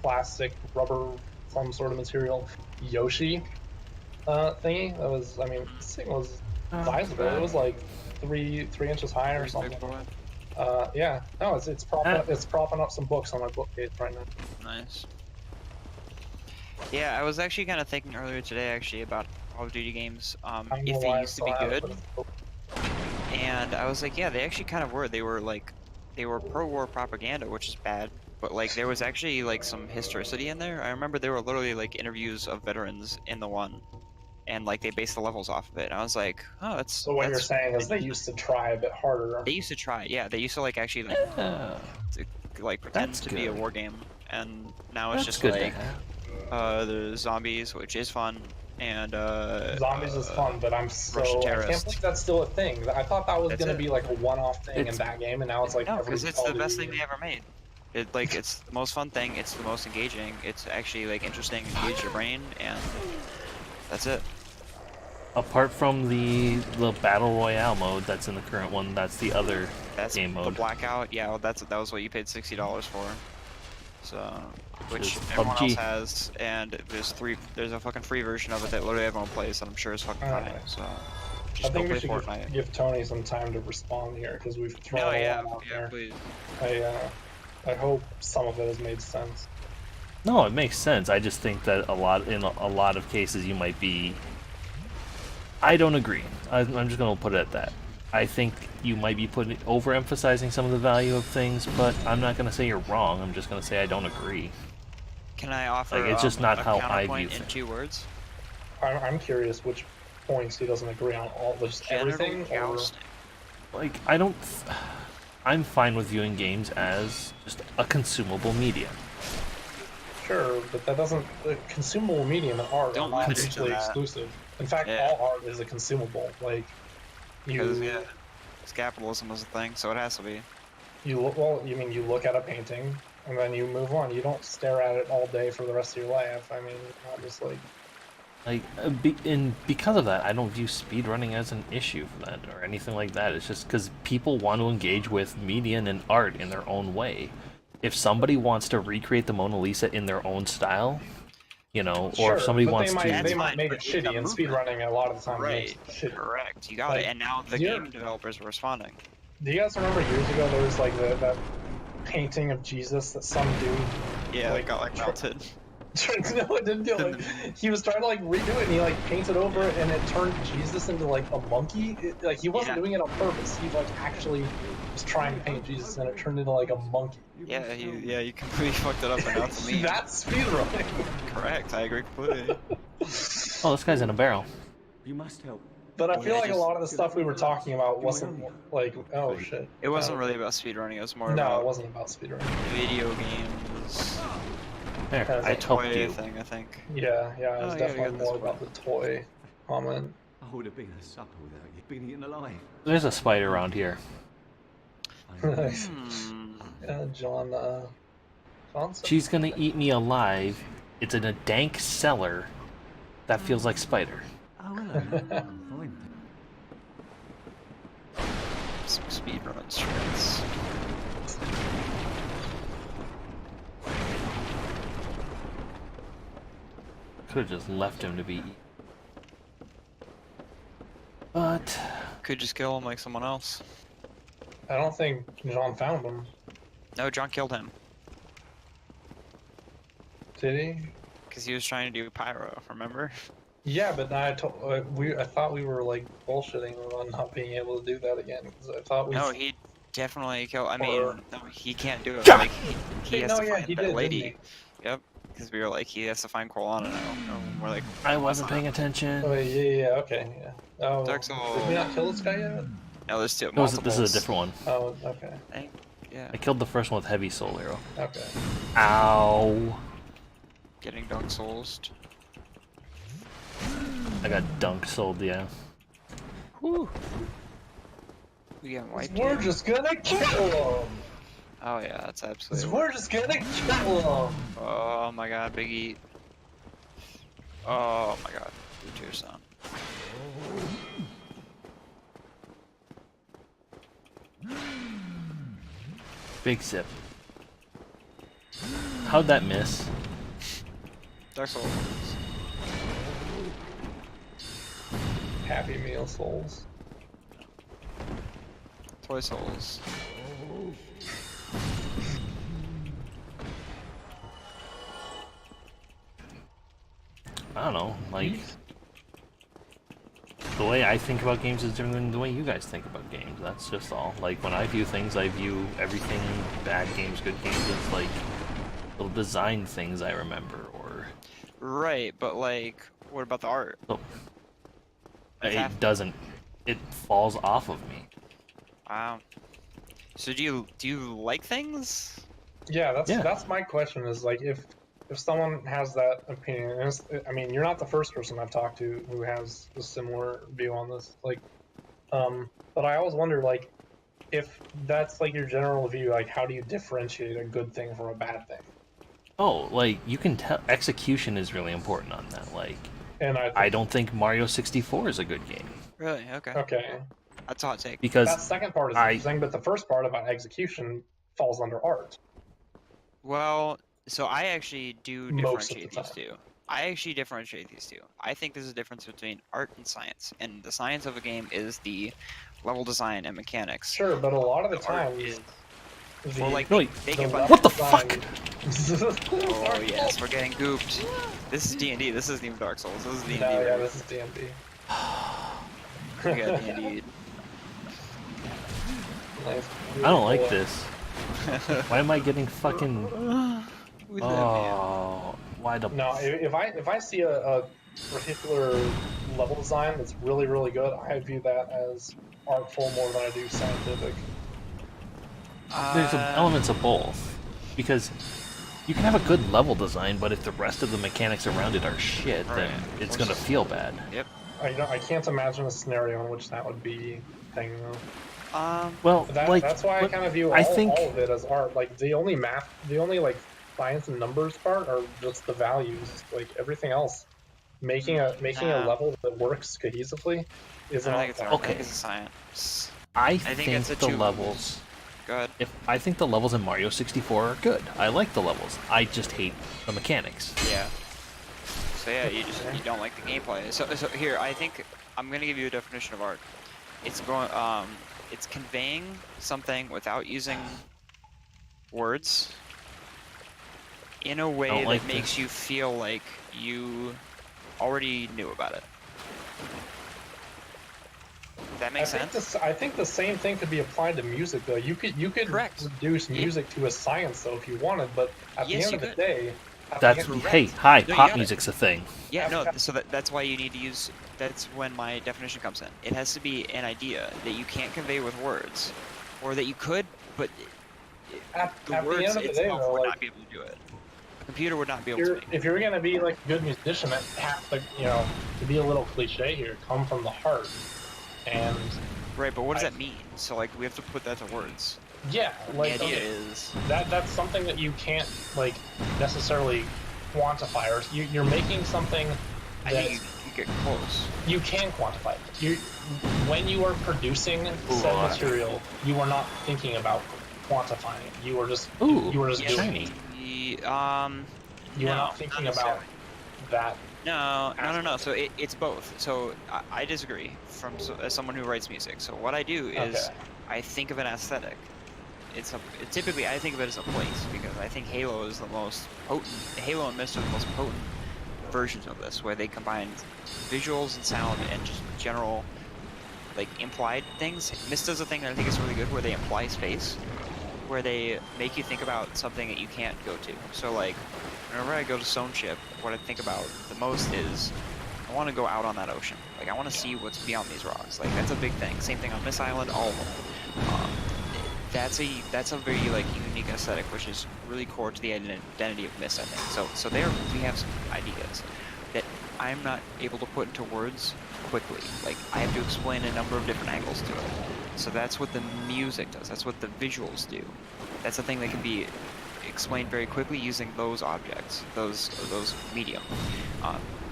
plastic rubber, some sort of material Yoshi thingy. That was, I mean, this thing was sizable. It was like 3 inches high or something. Yeah, no, it's propping up some books on my bookcase right now. Nice. Yeah, I was actually kind of thinking earlier today actually about Call of Duty games, if they used to be good. And I was like, yeah, they actually kind of were. They were pro-war propaganda, which is bad. But like, there was actually like some historicity in there. I remember there were literally like interviews of veterans in the one. And like they based the levels off of it. And I was like, oh, that's. So what you're saying is they used to try a bit harder. They used to try, yeah. They used to like actually like pretend to be a war game, and now it's just like the zombies, which is fun, and zombies is fun, but I can't believe that's still a thing. I thought that was gonna be like a one-off thing in that game, and now it's like no, because it's the best thing they ever made. It's the most fun thing. It's the most engaging. It's actually like interesting, engage your brain, and that's it. Apart from the battle royale mode that's in the current one, that's the other game mode. The Blackout, yeah, that was what you paid $60 for. So, which everyone else has, and there's a fucking free version of it that literally everyone plays, and I'm sure is fucking funny. So, just I think go we play should Fortnite. give Tony some time to respond here because we've thrown a lot out there. Please. I hope some of it has made sense. No, it makes sense. I just think that in a lot of cases you might be. I don't agree. I'm just going to put it at that. I think you might be overemphasizing some of the value of things, but I'm not going to say you're wrong. I'm just going to say I don't agree. Can I offer it's just not a how I counterpoint view in 2 words? I'm curious which points he doesn't agree on. All just everything. Like I'm fine with viewing games as just a consumable medium. Sure, but that doesn't. Consumable medium and art are not mutually exclusive. In fact, all art is a consumable. Like, because capitalism is a thing, so it has to be. You look at a painting and then you move on. You don't stare at it all day for the rest of your life. I mean, not just because of that, I don't view speedrunning as an issue for that or anything like that. It's just because people want to engage with media and art in their own way. If somebody wants to recreate the Mona Lisa in their own style, or if somebody wants they might make it shitty, and speedrunning a lot of the time makes it shitty. Correct, you got it, and now the game developers are responding. Do you guys remember years ago there was like that painting of Jesus that some dude got like melted? No, it didn't do it. Like, he was trying to like redo it, and he like painted over it, and it turned Jesus into like a monkey. Like he wasn't doing it on purpose. He like actually was trying to paint Jesus, and it turned into like a monkey. Yeah, you completely fucked it up, and that's me. That's speedrunning. Correct, I agree completely. Oh, this guy's in a barrel. You must help. But I feel Yeah, like a just- lot of the stuff we were talking about wasn't like, oh shit. It wasn't really about speedrunning, it was more No, about it wasn't about speedrunning. video games. There, Has I a helped Toy you. thing, I think. Yeah, it was Oh, yeah, we definitely got this more one. about the toy comment. I would have been a supper without you. Been eaten alive. There's a spider around here. Nice. Hmm. Yeah, John Johnson. She's gonna eat me alive. It's in a dank cellar that feels like spider. Oh, hello. Fine. Some speedrun strats. Could have just left him to be eaten. But Could just kill him like someone else. I don't think John found him. No, John killed him. Did he? Because he was trying to do pyro, remember? Yeah, but I thought we were like bullshitting on not being able to do that again. 'Cause I thought we. No, he definitely killed. I mean, Or- no, he can't do it. Like, he has no, to yeah, find he that did, lady. didn't Yep. Because we were like, he has to find Corlana now. And we're like, I wasn't paying attention. Oh, yeah, okay, yeah. Oh, Dark did we not kill this guy yet? no, there's two. No, this is a multiples. different one. Oh, okay, I think, yeah. I killed the first one with heavy soul arrow. okay. Ow! Getting Dark Souls. I got dunk sold, yeah. Whew. We getting wiped We're here. just gonna kill him! Oh yeah, that's 'Cause absolutely. we're just gonna kill him! Oh my god, Big E. Oh my god, you too, son. Big sip. How'd that miss? Dark Souls. Happy Meal Souls. Toy Souls. I don't know, like... The way I think about games is different than the way you guys think about games, that's just all. Like, when I view things, I view everything, bad games, good games, as like, little design things I remember, or... Right, but like, what about the art? Oh, Like half- it doesn't... It falls off of me. Wow. So do you like things? Yeah, Yeah. that's my question. Is like if someone has that opinion, and I mean, you're not the first person I've talked to who has a similar view on this. Like, but I always wonder, like, if that's like your general view, like, how do you differentiate a good thing from a bad thing? Oh, like, you can tell... Execution is really important on that, like... And I don't think Mario 64 is a good game. Really? Okay. Okay, That's a hot take. Because that second part is interesting, but the first part about execution falls under art. Well, so I actually do Most of differentiate the these two. I actually differentiate these two. I think there's a difference between art and science, and the science of a game is the level design and mechanics. Sure, but a lot of the Art time, is- the, Well, like, No, they the get level What the design- Oh yes, we're getting gooped. This is D&D. This isn't even Dark Souls. This is D&D. No, yeah, this is D&D. We got D&D. Nice. I don't like this. Why am I getting fucking... With that man. Oh, why the... No, if I see a particular level design that's really good, I view that as artful more than I do scientific. There's elements of both. Because you can have a good level design, but if the rest of the mechanics around it are shit, then Right. it's gonna feel bad. Yep. I can't imagine a scenario in which that would be thing though. Well, like... That's why I what- kind of view I all, think- all of it as art. Like the only like science and numbers part are just the values. Like everything else, making a level that works cohesively is I an don't think it's art. art. I Okay. think it's a science. I think think it's a the two levels... Go ahead. I think the levels in Mario 64 are good. I like the levels. I just hate the mechanics. Yeah. So yeah, you don't like the gameplay. So here, I think I'm gonna give you a definition of art. It's going it's conveying something without using words in a way Don't that like makes this. you feel like you already knew about it. Does that make sense? I think the same thing could be applied to music, though. You could Correct. reduce music to a science, though, if you wanted. But at Yes, the end you of the day, at the That's end of the- hey, hi, No, you pop got it. music's a thing. Yeah, no, so that's why you need to use, that's when my definition comes in. It has to be an idea that you can't convey with words, or that you could, but at the the words end of the day, itself though, would like, not be able to do it. The computer would not be able to make it. if you're gonna be like a good musician, that has to, to be a little cliche here, come from the heart. And Right, but what does that mean? So like we have to put that to words. yeah, like the idea okay, is that's something that you can't like necessarily quantify, or you're making something I that think you get close. you can quantify it. When you are producing said material, you are not thinking about quantifying it. You are just you are just doing it. You are no, not thinking not about that. No. So it's both. So I disagree as someone who writes music. So what I do is Okay. I think of an aesthetic. Typically I think of it as a place because I think Halo is the most potent. Halo and Myst are the most potent versions of this, where they combine visuals and sound and just general like implied things. Myst does a thing that I think is really good where they imply space, where they make you think about something that you can't go to. So like whenever I go to Stone Ship, what I think about the most is I want to go out on that ocean. Like I want to see what's beyond these rocks. Like that's a big thing. Same thing on Myst Island, all of them. That's a very like unique aesthetic, which is really core to the identity of Myst, I think. So there we have some ideas that I'm not able to put into words quickly. Like I have to explain a number of different angles to it. So that's what the music does. That's what the visuals do. That's a thing that can be explained very quickly using those objects, those medium.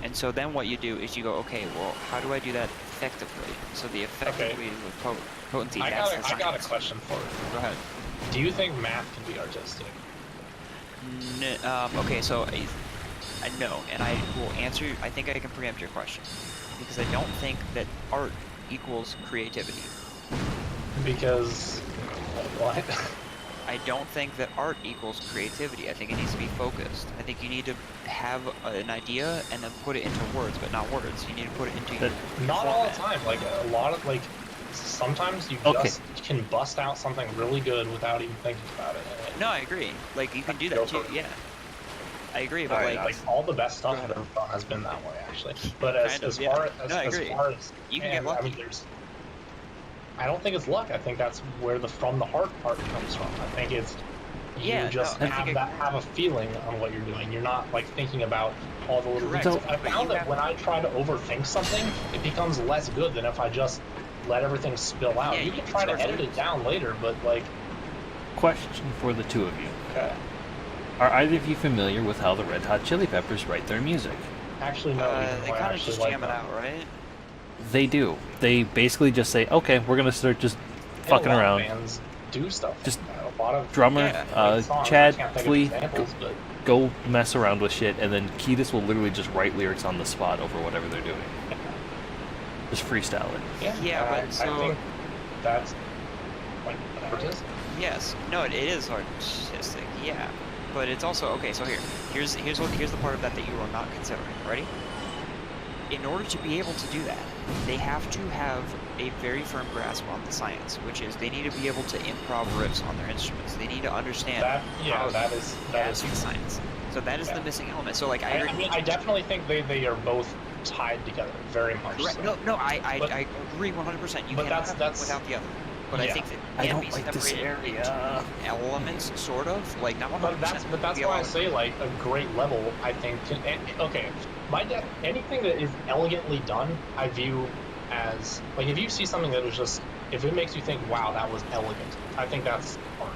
And so then what you do is you go, okay, well, how do I do that effectively? So the effectively is with potency. I That's got the a science. question for you. Go ahead. Do you think math can be artistic? Okay, so no, and I will answer. I think I can preempt your question because I don't think that art equals creativity. Because what? I don't think that art equals creativity. I think it needs to be focused. I think you need to have an idea and then put it into words, but not words. You need to put it into your Not all the format. time. Like a lot of sometimes you Okay. just can bust out something really good without even thinking about it. No, I agree. Like you can do Go that too. for it. Yeah, I agree. But Like all the best stuff I've ever done has been that way, actually. But Kind of, as yeah. far No, I as agree. far as You can get and, lucky. I mean, I don't think it's luck. I think that's where the from the heart part comes from. I think it's you Yeah, just no, I think have a feeling on what you're doing. You're not like thinking about all the little Correct. details. I But found you that have- when I try to overthink something, it becomes less good than if I just let everything spill out. Yeah, you you can can try to sort of edit it lose. down later, but like, Question for the two of you. okay. Are either of you familiar with how the Red Hot Chili Peppers write their music? Actually, no. even They though I kind of actually just like jam it them. out, right? They do. They basically just say, okay, we're gonna start just And fucking a lot around. Of bands do stuff. Just like that. A lot of Drummer, Yeah, songs, Chad, I can't think Flea, of examples, but go mess around with shit, and then Kiedis will literally just write lyrics on the spot over whatever they're doing. Just freestyle it. Yeah, but I so- think that's like artistic. Yes. No, it is artistic. Yeah, but it's also okay. So here's the part of that you are not considering. Ready? In order to be able to do that, they have to have a very firm grasp on the science, which is they need to be able to improv riffs on their instruments. They need to understand how that is science. So that is the missing element. So like I agree. I mean, I definitely think they are both tied together very much. Correct. So. No, I But- agree 100%. You but cannot that's- have that's- one without the other. But I yeah. think that I can don't be like this separated area. into elements, sort of, like not 100%. But that's be a why I lot of- say like a great level. I think okay, anything that is elegantly done, I view as like if you see something that is just if it makes you think, wow, that was elegant. I think that's art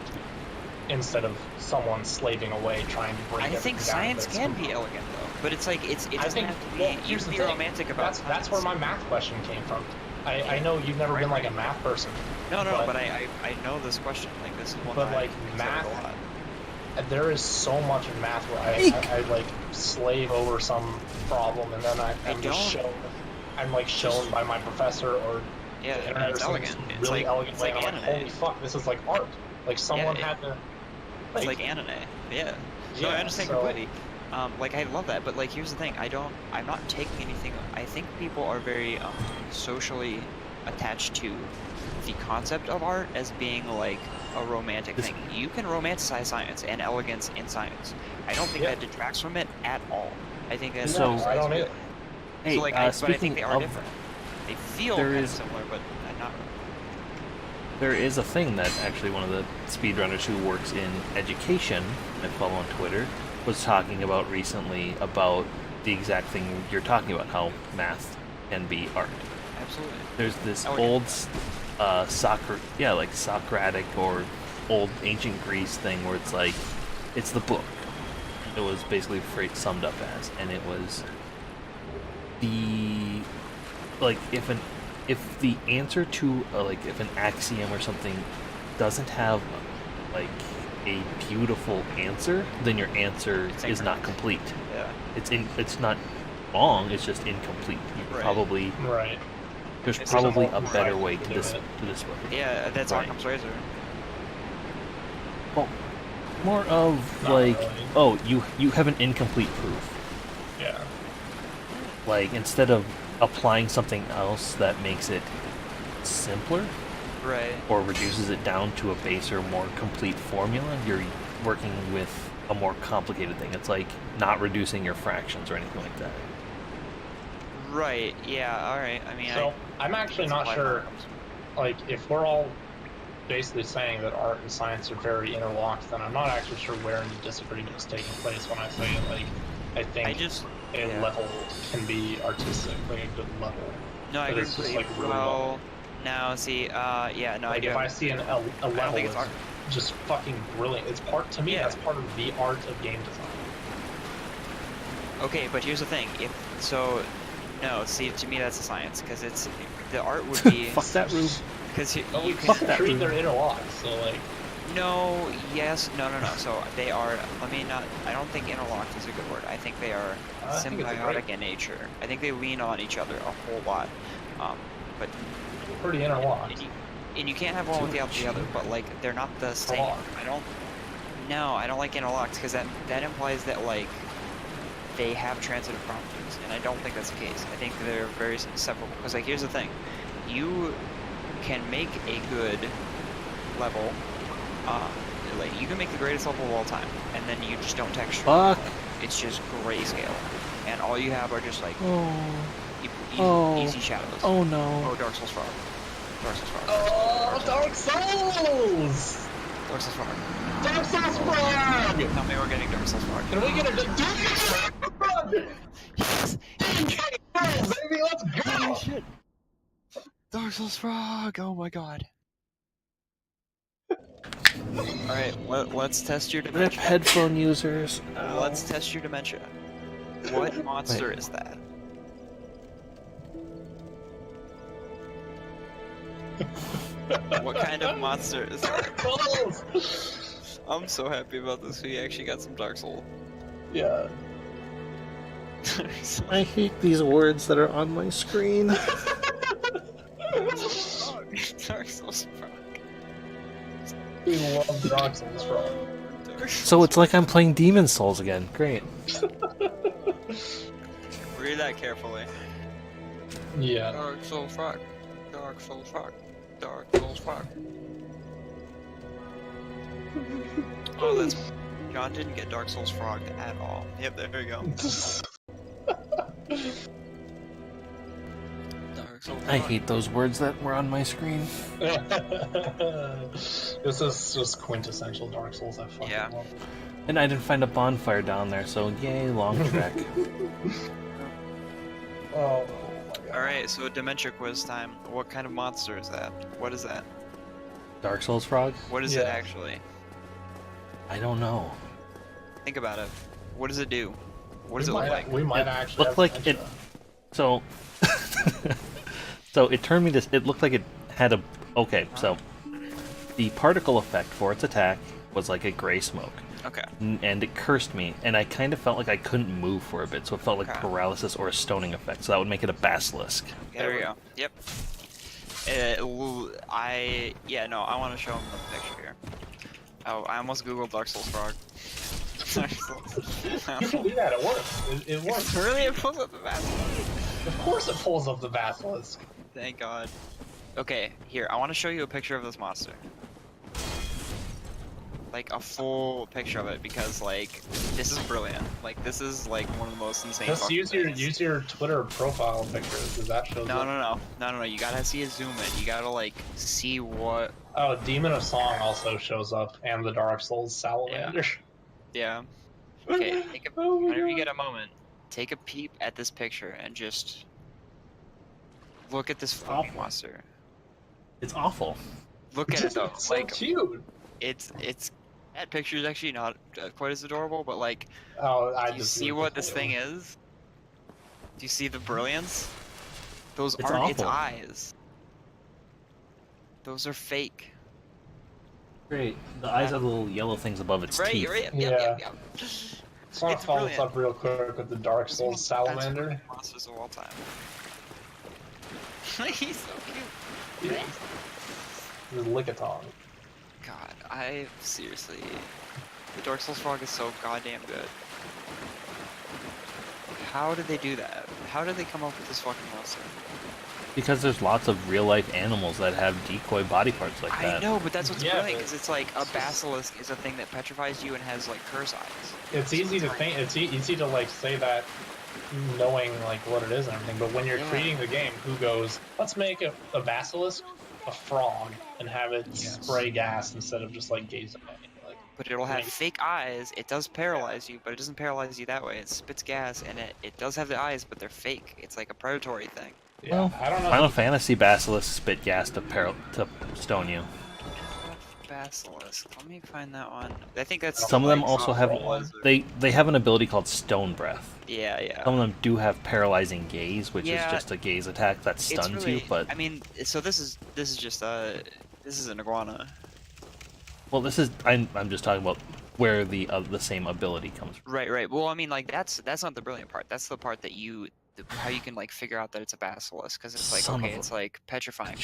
instead of someone slaving away trying to break. I think everything down science to can its be elegant though, but it's like it I doesn't think have to be. well, You here's can the be thing. romantic about That's where my math question came from. I know you've never been like a math person. No, but I know this question. Like this is one But that like I consider math, a lot. there is so much in math where I like slave over some problem and then I'm just don't. shown. I'm like shown by my professor or Yeah, the internet it's or some elegant. It's really like- elegant it's way. like I'm like, anime. holy fuck, this is like art. Like someone Yeah, had to. It's like anime. Yeah. No, I Yeah, understand so- completely. Like I love that, but like here's the thing: I'm not taking anything. I think people are very socially attached to the concept of art as being like a romantic thing. You can romanticize science and elegance in science. I don't think Yeah. that detracts from it at all. I think that So- I don't either. Hey, so like, but I speaking think they are of, different. They feel there kind is- of similar, but not really. there is a thing that actually one of the speedrunners who works in education, I follow on Twitter, was talking about recently about the exact thing you're talking about, how math can be art. Absolutely. There's this Elegant. old like Socratic or old ancient Greece thing where it's like, it's the book. It was basically summed up as, and it was the, like, if the answer to like if an axiom or something doesn't have like a beautiful answer, then your answer It's is not incorrect. complete. Yeah. It's not wrong. It's just incomplete. You Right. probably Right. there's It's probably just a more better right way to to do this it. to this book. Yeah, that's Right. Occam's razor. Well, more of Not like, really. oh, you have an incomplete proof. Yeah. Like, instead of applying something else that makes it simpler Right. or reduces it down to a baser, more complete formula, you're working with a more complicated thing. It's like not reducing your fractions or anything like that. Right. Yeah. All right. I mean, So I'm actually not sure. Like, if we're all basically saying that art and science are very interlocked, then I'm not actually sure where any disagreement is taking place when I say, like, I think I just a yeah. level can be artistic, like a good level. No, I But agree it's just, completely. like, really Well, no, see, yeah, no, I Like, do. if I see a I level don't think it's that's art. just fucking brilliant, it's part, to me, Yeah. that's part of the art of game design. Okay, but here's the thing. If so, no. See, to me, that's a science because it's the art would be Fuck that, Rube. because you Fuck can that, Treat Rube. they're interlocked, so, like, no, yes, no. So they are. Let me not. I don't think interlocked is a good word. I think they are I think it's a symbiotic great- in nature. I think they lean on each other a whole lot. But pretty interlocked. and you can't have one without the other. But like they're not the same. Interlocked. I don't like interlocked because that implies that like they have transitive properties, and I don't think that's the case. I think they're very separable. Because like here's the thing, you can make a good level. Like you can make the greatest level of all time, and then you just don't texture. Fuck. It's just grayscale, and all you have are just like Oh. easy shadows. Oh no. Oh, Dark Souls Frog. Dark Souls Frog. Oh, Dark Souls! Dark Souls Frog. Dark Souls Frog! Tell me we're getting Dark Souls Frog. Can we get a Dark Souls Frog? Yes. Baby, let's go! Shit. Dark Souls Frog. Oh my god. Alright, let's test your Rip dementia. headphone users. Let's test your dementia. What monster is that? What kind of monster is that? Close! I'm so happy about this. We actually got some Dark Souls. Yeah. I hate these words that are on my screen. Dark Souls Frog. We love Dark Souls Frog. So it's like I'm playing Demon Souls again. Great. Read that carefully. Yeah. Dark Souls Frog. Dark Souls Frog. Dark Souls Frog. Oh, that's... John didn't get Dark Souls Frog at all. Yep, there you go. Dark Souls I Frog. hate those words that were on my screen. This is just quintessential Dark Souls. I fucking Yeah. love it. And I didn't find a bonfire down there, so yay, long trek. Oh my god. Alright, so dementia quiz time. What kind of monster is that? What is that? Dark Souls Frog? What is it Yeah. actually? I don't know. Think about it. What does it do? What does We it look might- like? We might It actually looked have like dementia. it- So, so it turned me this. It looked like it had a. Okay, so the particle effect for its attack was like a gray smoke, Okay. and it cursed me, and I kind of felt like I couldn't move for a bit, so it felt like Okay. paralysis or a stoning effect. So that would make it a basilisk. There we go. Yep. Yeah, no, I want to show him the picture here. Oh, I almost googled Dark Souls Frog. You can do that. It works. It works. Really, it pulls up the basilisk. Of course, it pulls up the basilisk. Thank God. Okay, here, I want to show you a picture of this monster. Like, a full picture of it, because, like, this is brilliant. Like, this is, like, one of the most insane Just fucking things. use your Twitter profile picture, because that shows up. No, you gotta see a zoom in. You gotta, like, see what... Oh, Demon of Song also shows up, and the Dark Souls Salamander. Yeah. Okay, whenever you get a moment, take a peep at this picture, and just... look at this fucking monster. It's awful. Look at it, though. It's so Like, cute. it's that picture is actually not quite as adorable, but like, Oh, do you see what this thing is? Do you see the brilliance? Those It's aren't its awful. eyes. Those are fake. Great. The eyes are the little yellow things above its Right, teeth. right, Yeah. yep. Just want It's to follow this brilliant. up real quick with the Dark It's one of Souls the best Salamander. fucking monsters of all time. He's so cute. The Lickitung. God, I seriously, the Dark Souls frog is so goddamn good. How did they do that? How did they come up with this fucking monster? Because there's lots of real life animals that have decoy body parts like that. I know, but that's what's Yeah, brilliant, but because it's like a basilisk is a thing that petrifies you and has like curse eyes. It's easy to think. It's easy to like say that, knowing like what it is and everything. But when you're Yeah. creating the game, who goes, let's make a basilisk, a frog, and have it spray gas instead of just like gazing at you? Like, But it'll have Nice. fake eyes. It does paralyze you, but it doesn't paralyze you that way. It spits gas, and it does have the eyes, but they're fake. It's like a predatory thing. yeah, Well, I don't know. Final Fantasy Basilisk spit gas to stone you. Basilisk. Let me find that one. I think that's Some of them like also have Lizard. they have an ability called Stone Breath. Yeah, yeah. Some of them do have paralyzing gaze, which Yeah. is just a gaze attack that It's stuns really, you. But I mean, so this is just this is an iguana. well, this is I'm just talking about where the same ability comes from. Right, right. Well, I mean, like that's not the brilliant part. That's the part that how you can like figure out that it's a basilisk, because it's like Son okay, of a it's like petrifying,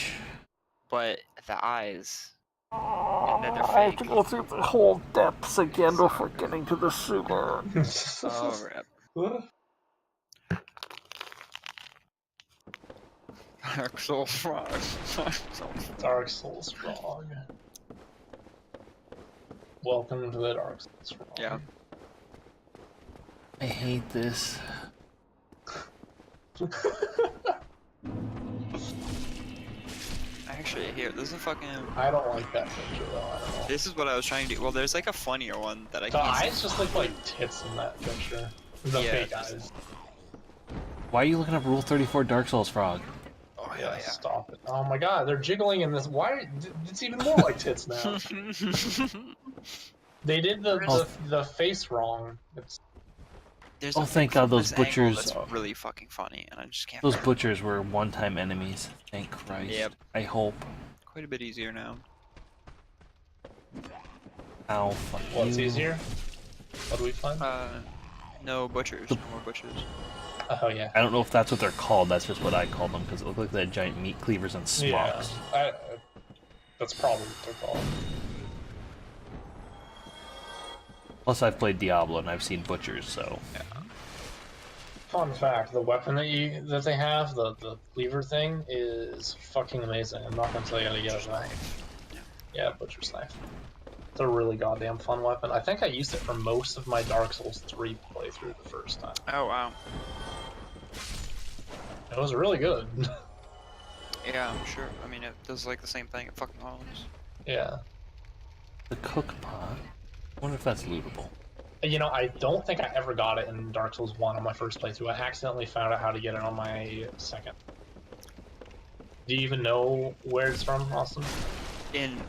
but the eyes. And then they're I have to fake. go through the whole depths again before getting to the sewer. Oh, rip. Dark Soul Frog. Dark Souls Frog. Welcome to the Dark Souls Frog. Yeah. I hate this. Actually, here, this is a fucking. I don't like that picture though. I don't know. This is what I was trying to do. Well, there's like a funnier one that I The can't. eyes just look like tits in that picture. The Yeah, fake just- eyes. Why are you looking up Rule 34 Dark Souls Frog? Oh Yeah, stop it. Oh my god, they're jiggling in this. Why? It's even more like tits now. They did the face wrong. It's, There's Oh, a thank pic God, from those this angle butchers That's are- really fucking funny, and I just can't. Those find it. butchers were one-time enemies. Thank Christ. Yep. I hope. Quite a bit easier now. Ow, fuck what's you. easier? What do we find? No butchers. No more butchers. Oh yeah. I don't know if that's what they're called. That's just what I call them because it looked like they had giant meat cleavers and Yeah. smocks. That's probably what they're called. Plus, I've played Diablo and I've seen butchers, so. Fun fact: the weapon that they have, the cleaver thing, is fucking amazing. I'm not gonna tell you how to get it. Now. Yeah, butcher's knife. It's a really goddamn fun weapon. I think I used it for most of my Dark Souls 3 playthrough the first time. Oh wow. It was really good. Yeah, I'm sure. I mean, it does like the same thing at fucking homes. Yeah. The cook pot. I wonder if that's lootable. You know, I don't think I ever got it in Dark Souls 1 on my first playthrough. I accidentally found out how to get it on my second. Do you even know where it's from, Austin?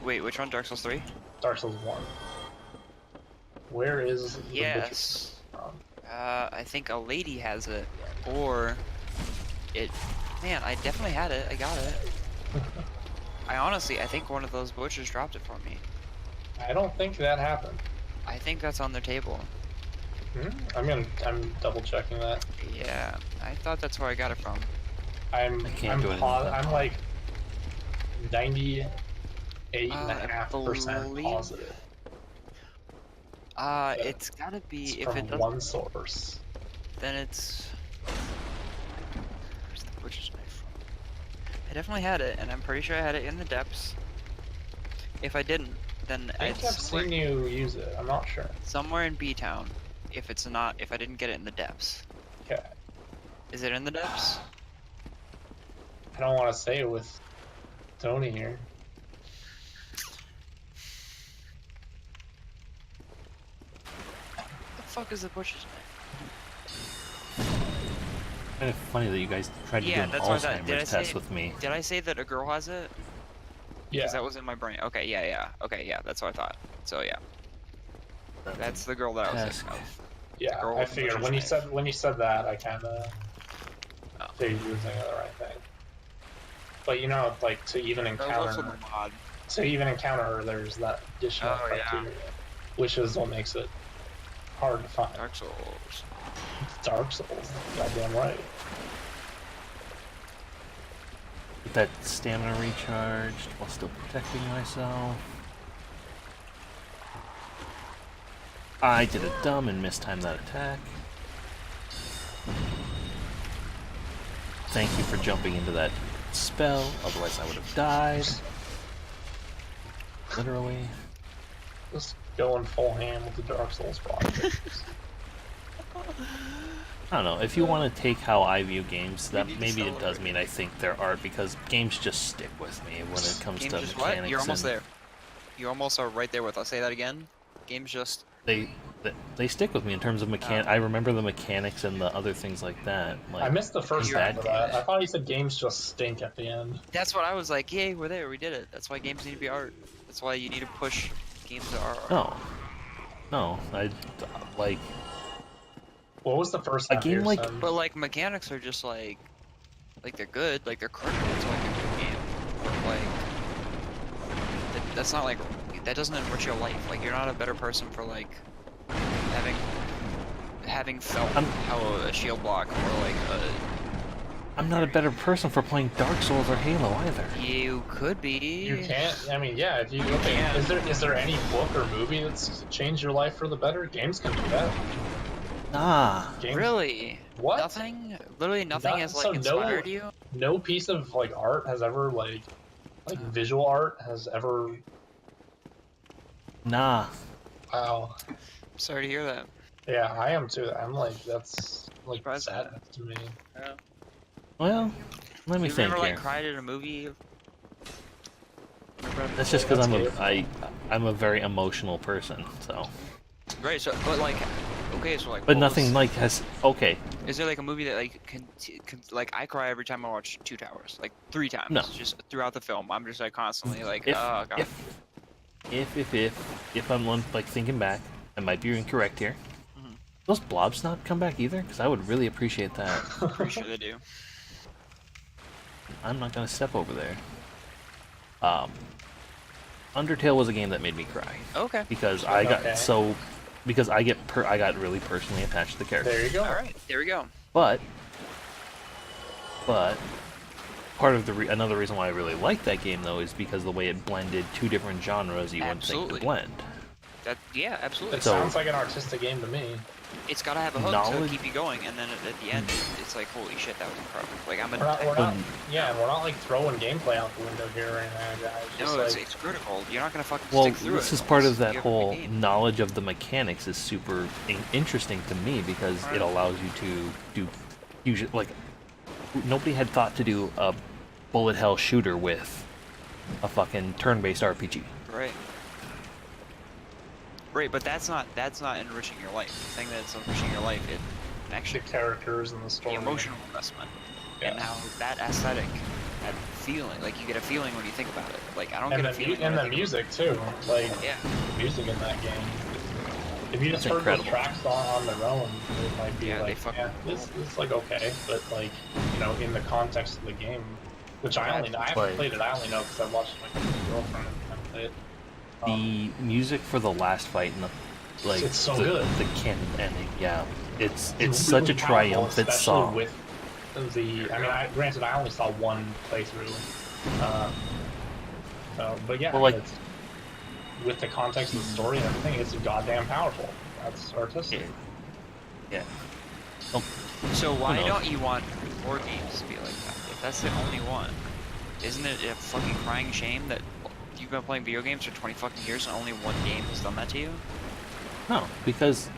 Wait, which one? Dark Souls 3? Dark Souls 1. Where is the Yes. butcher from? I think a lady has it, or it. Man, I definitely had it. I got it. I think one of those butchers dropped it for me. I don't think that happened. I think that's on their table. I'm double checking that. Yeah, I thought that's where I got it from. I'm like 98.5% believe- positive. It's gotta be It's if from it doesn't, one source. then it's. Where's the butcher's knife from? I definitely had it, and I'm pretty sure I had it in the depths. If I didn't, then I think I've somewhere, seen you use it. I'm not sure. somewhere in B Town. If it's not, if I didn't get it in the depths, Okay. is it in the depths? I don't want to say it with Tony here. The fuck is the butcher's knife? Kind of funny that you guys tried to Yeah, do an that's what I thought. Did I Alzheimer's test say- with me. Did I say that a girl has it? Yeah. Because that was in my brain. Okay, yeah. Okay, yeah, that's what I thought. So yeah, that's the girl that I was Task. thinking of. Yeah, girl I with the figured butcher's when you knife. said that, I kind of Oh. figured you were thinking of the right thing. But you know, like to even That was also encounter the mod. her, there's that additional Oh, yeah. criteria, which is what makes it hard to find. Dark Souls. Dark Souls, goddamn right. Get that stamina recharged while still protecting myself. I did a dumb and mistimed that attack. Thank you for jumping into that spell, otherwise I would have died. Literally. Just going full ham with the Dark Souls project. I don't know, if you want to take how I view games, that need to maybe it does celebrate. mean I think there are, because games just stick with me when it comes Games to just mechanics. what? You're almost and there. You almost are right there with us. Say that again. Games just. They stick with me in terms of mechanic. I remember the mechanics and the other things like that. Like, I missed the first You're half bad of that. games. I thought you said games just stink at the end. That's what I was like. Yay, we're there. We did it. That's why games need to be art. That's why you need to push games to art. No, I like What was the first A half game you like- said? But like mechanics are just like they're good. Like they're critical to like a good game. But, like that's not like that doesn't enrich your life. Like you're not a better person for like having felt how a shield block or like I'm not a better person for playing Dark Souls or Halo either. you could be. You can't. I mean, yeah. If you okay, is there any book or movie that's changed your life for the better? Games can do that. Nah. Games, Really? What? Nothing? Literally nothing has like so inspired you? No piece of like art has ever like visual art has ever. Nah. Wow. Sorry to hear that. Yeah, I am too. I'm like that's like Surprised sad that. to me. Yeah. Well, let me You think ever here. like cried at a movie? That's just because That's I'm a very emotional person. So, Right. So, but like, okay. So like. but what nothing was- like has. Okay, Is there like a movie that like like I cry every time I watch 2 Towers, like 3 times, No. just throughout the film. I'm just like constantly like, If- oh god. if I'm like thinking back, I might be incorrect here. Mhm. Those blobs not come back either, because I would really appreciate that. Pretty sure they do. I'm not gonna step over there. Undertale was a game that made me cry Okay. because I got Okay. because I got really personally attached to the character. There you go. All right. There we go. But part of the another reason why I really like that game though is because the way it blended two different genres you wouldn't think Absolutely. to blend. That yeah, absolutely. It So- sounds like an artistic game to me. It's gotta have a hook Knowledge- to keep you going, and then at the end, it's like, holy shit, that was incredible. Like I'm a. We're not yeah, we're not like throwing gameplay out the window here or anything. It's just No, like, it's critical. You're not gonna fucking Well, stick through it. this is part of unless that you have a good whole game. knowledge of the mechanics is super interesting to me because Right. it allows you to do usually like nobody had thought to do a bullet hell shooter with a fucking turn-based RPG. Right. Right, but that's not enriching your life. The thing that's enriching your life is the actually characters and the the story. emotional investment and Yeah. how that aesthetic, that feeling, like you get a feeling when you think about it. Like I don't And get a the, feeling. when and I the think music too. Like Yeah. the music in that game. If you just It's heard incredible. those tracks on their own, it might be Yeah, they like, fucking yeah, this is like okay, but like you know, in the context of the game, which I haven't Like- played it. I only know because I watched my girlfriend and play it. The music for the last fight and the like It's so the, good. the canon ending, yeah. It's really such a powerful, triumphant especially song. With the, I mean, granted, I only saw one playthrough, but yeah, Well, like- with the context of the story and everything, it's goddamn powerful. That's artistic. Yeah. Oh, So why knows? don't you want more games to be like that? If that's the only one, isn't it a fucking crying shame that you've been playing video games for 20 fucking years and only one game has done that to you? no, because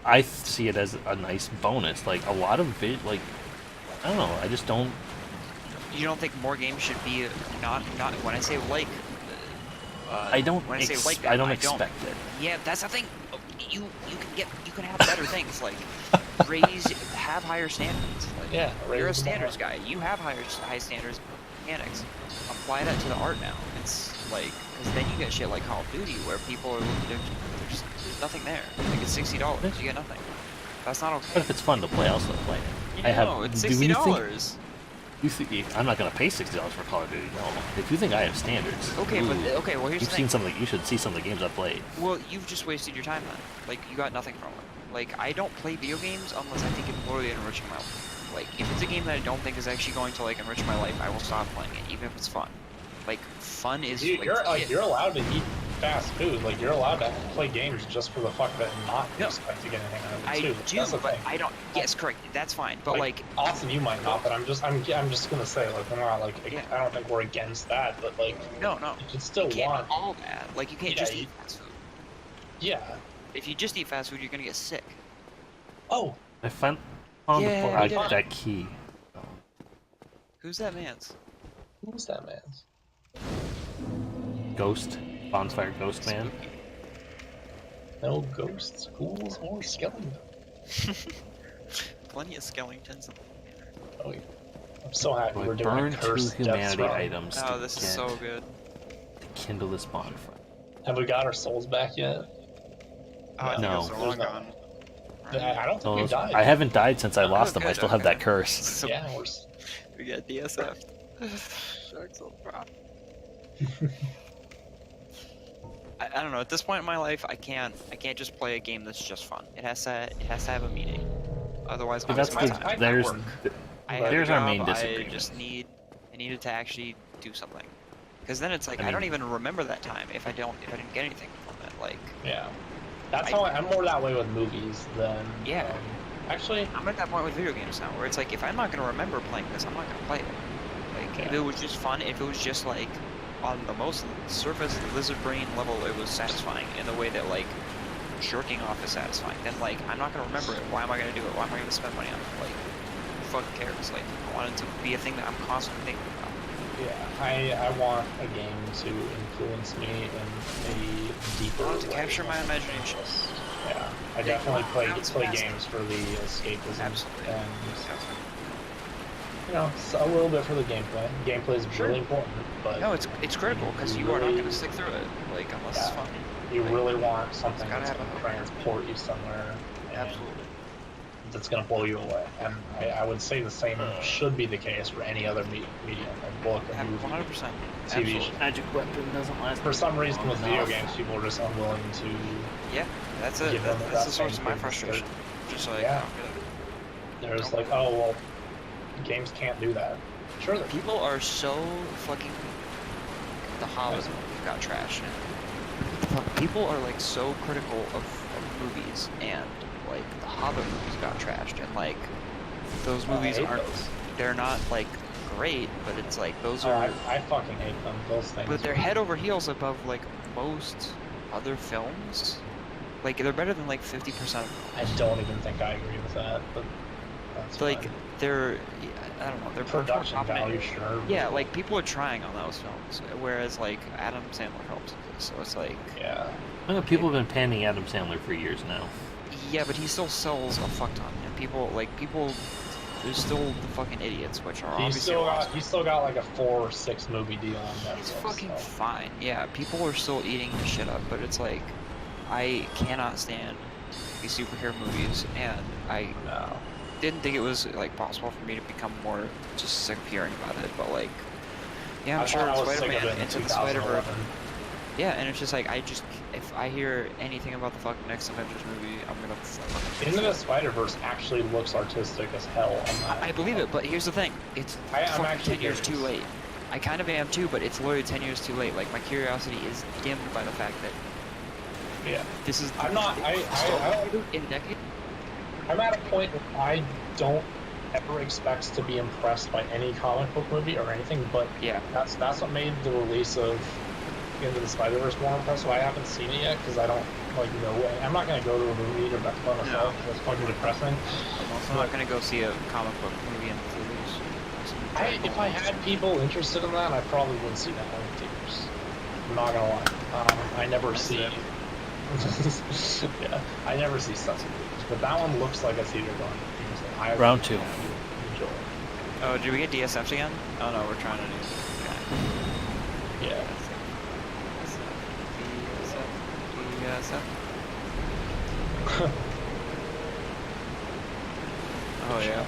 I see it as a nice bonus. Like, a lot of like, I don't know, I just don't... You don't think more games should be not when I say like? I don't When I say like I them, don't expect it. Yeah, that's the thing. You can have better things like have higher standards. Like, Yeah, you're a raise the bar. standards guy. You have high standards mechanics. Apply that to the art now. It's like because then you get shit like Call of Duty where people are there's nothing there. Like it's $60, you get nothing. That's not okay. But if it's fun to play, I'll still play it. I have. No, it's do you think- $60. You think I'm not gonna pay $60 for Call of Duty? No. If you think I have standards, Okay, but ooh, okay. Well, here's you've the seen thing. some of the, you should see some of the games I played. Well, you've just wasted your time then. Like, you got nothing from it. Like, I don't play video games unless I think it's literally enriching my life. Like, if it's a game that I don't think is actually going to, like, enrich my life, I will stop playing it, even if it's fun. Like, fun is, You're allowed to eat fast food. Like, you're allowed to play games just for the fuck of it and not No. expect to get anything out of it, I too. do, That's the but thing. I don't, yes, correct, that's fine, but, like Austin, you might not, but I'm just gonna say, like, we're not, like, Yeah. I don't think we're against that, but, like, no, you should still you can't want, all that. Like, you can't Yeah, just you- eat fast food. yeah. If you just eat fast food, you're gonna get sick. Oh, I found Yeah, we did it. that key. Who's that man's? who's that man? Ghost, bonfire ghost man. No ghosts, ghouls, or skeletons. Plenty of skeletons. Oh, yeah. I'm so happy I we're doing burn a 2 cursed Death humanity Throne. items Oh, to this is get so good. to kindle this bonfire. Have we got our souls back yet? Oh, I think No. those are long gone. I don't think No, we died. I haven't died since I lost them. I good, still have okay. that curse. So Yeah, we got DSF. Sharks on prop. I don't know. At this point in my life, I can't just play a game that's just fun. It has to have a meaning. Otherwise, I'm That's wasting my the, time. I there's work. I have a there's our job, main disagreement. I needed to actually do something. Because then it's like I I don't mean- even remember that time if I didn't get anything from it. Like Yeah. That's how I'm more that way with movies than. Yeah. Actually, I'm at that point with video games now, where it's like if I'm not gonna remember playing this, I'm not gonna play it. Like if Yeah. it was just fun, if it was just like on the most surface lizard brain level, it was satisfying in the way that like jerking off is satisfying. Then like I'm not gonna remember it. Why am I gonna do it? Why am I gonna spend money on it? Like who fucking cares? Like I want it to be a thing that I'm constantly thinking about. yeah, I want a game to influence me in a deeper I want to way. capture my imagination. Yeah, I definitely play Sounds play fascinating. games for the escapism Absolutely. and you know a little bit for the gameplay. Gameplay is really important, but No, it's critical because you are not gonna stick through it. Like unless it's Yeah. fun. you really want something gotta that's have going a to hook. transport you somewhere. And Absolutely. that's going to blow you away. And I would say the same should be the case for any other medium, a book, a movie, 100%. TV show. Magic weapon doesn't last. For some reason, with video enough. games, people are just unwilling to. Yeah, that's it. Give them That's that the source same of my thing frustration. Just like, Yeah. oh, They're just like, oh well, games can't do that. Sure, they people are so fucking. The Hobbit got trashed. People are like so critical of movies, and like the Hobbit movies got trashed, and like those movies hate aren't. those. They're not like great, but it's like those Oh, are. I fucking hate them. Those things. But they're head over heels above like most other films. Like they're better than like 50% of films. I don't even think I agree with that, but that's Like fine. they're, I don't know, they're much more Production competent. value, sure. Yeah, like people are trying on those films, whereas like Adam Sandler helps with this, so it's like, Yeah. I know people have been panning Adam Sandler for years now. yeah, but he still sells a fuck ton, and people, there's still the fucking idiots, which are obviously awesome. He's still got like a 4 or 6 movie deal on Netflix. It's fucking so. fine. Yeah, people are still eating his shit up, but it's like, I cannot stand these superhero movies, and I No. didn't think it was like possible for me to become more just sick of hearing about it, but like, yeah, I'm I sure thought I was sick Spider-Man of it in Into the Spider-Verse. 2011. Yeah, and it's just like if I hear anything about the fucking next Avengers movie, I'm gonna fucking Into the Spider-Verse actually looks artistic as hell. I believe it, but here's the thing: it's I'm fucking actually 10 years too curious. late. I kind of am too, but it's literally 10 years too late. Like, my curiosity is dimmed by the fact that Yeah. this is. I'm not. In a decade. I'm at a point where I don't ever expect to be impressed by any comic book movie or anything, but Yeah. that's what made the release of Into the Spider-Verse more impressive. I haven't seen it yet because I don't know. I'm not gonna go to a movie to bet by myself. That's fucking depressing. I'm also not gonna go see a comic book movie in the theaters. If I had people interested in that, I probably would see that one in theaters. I'm not gonna lie. I never see. Yeah, I never see stuff in theaters, but that one looks like a theater going. So Round 2. Enjoy. Oh, did we get DSFs again? Oh no, we're trying to do. Okay. Yeah. DSF. Oh yeah.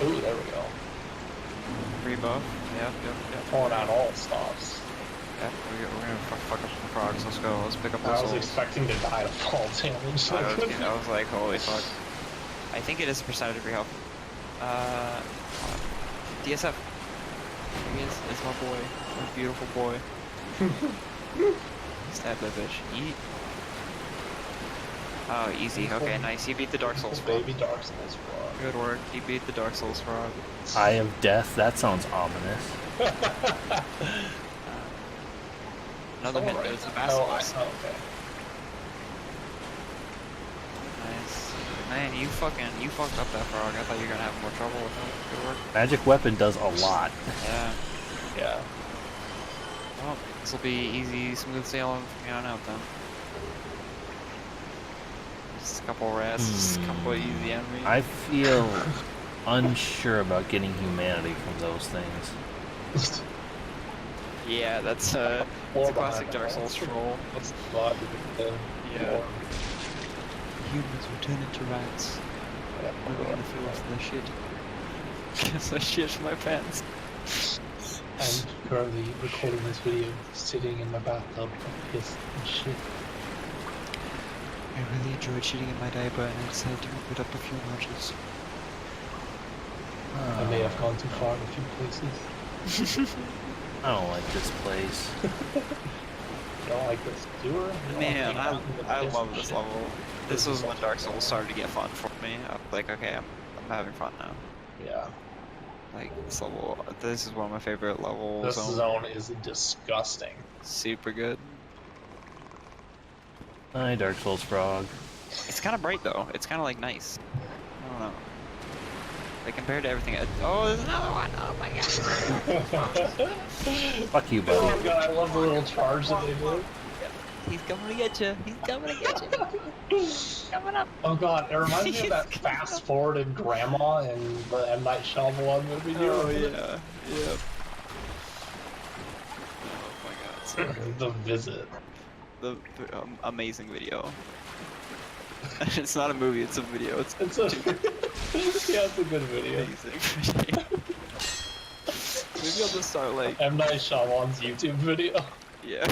Ooh, there we go. Rebuff. Yep. Pulling out all stops. Yep, we're gonna fuck up some frogs. Let's go. Let's pick up those I was souls. expecting to die to fall damage. I was like, holy fuck. I think it is a percentage of your health. DSF. There he is. It's my boy. My beautiful boy. Stab that bitch. Eat. Oh, easy. Okay, nice. You beat the Dark Souls frog. Baby Dark Souls frog. Good work. You beat the Dark Souls frog. Eye of Death. That sounds ominous. Another hit. Alright. It's a Oh, basilisk. okay. Nice. Man, you fucked up that frog. I thought you were gonna have more trouble with it. Good work. Magic weapon does a lot. Yeah. Yeah. Well, this will be easy, smooth sailing from here on out then. Just a couple rests, a couple easy enemies. I feel unsure about getting humanity from those things. Yeah, that's a classic Dark Souls troll. What's the plot? Yeah. Humans will turn into rats. I'm gonna feel off the shit. Guess I shit my pants. I'm currently recording this video sitting in my bathtub, pissed and shit. I really enjoyed shitting in my diaper and I decided to move it up a few notches. I may have gone too far in a few places. I don't like this place. You don't like this sewer? Man, I love this level. This was when Dark Souls started to get fun for me. I was like, okay, I'm having fun now. Yeah. Like, this is one of my favorite levels. This zone is disgusting. Super good. Hi, Dark Souls frog. It's kind of bright though. It's kind of like nice. I don't know. Like compared to everything. Oh, there's another one. Oh my god. Fuck you, buddy. Oh my god, I love the little charge that they do. He's coming to get you. He's coming to get you. He's coming up. Oh god, it reminds me of that fast forwarded grandma in the M. Night Shyamalan movie. Oh yeah. Yep. Oh my god. So The Visit. the amazing video. It's not a movie, it's a video. It's a yeah, it's a good video. Amazing video. Maybe I'll just start like M. Night Shyamalan's YouTube video. Yeah.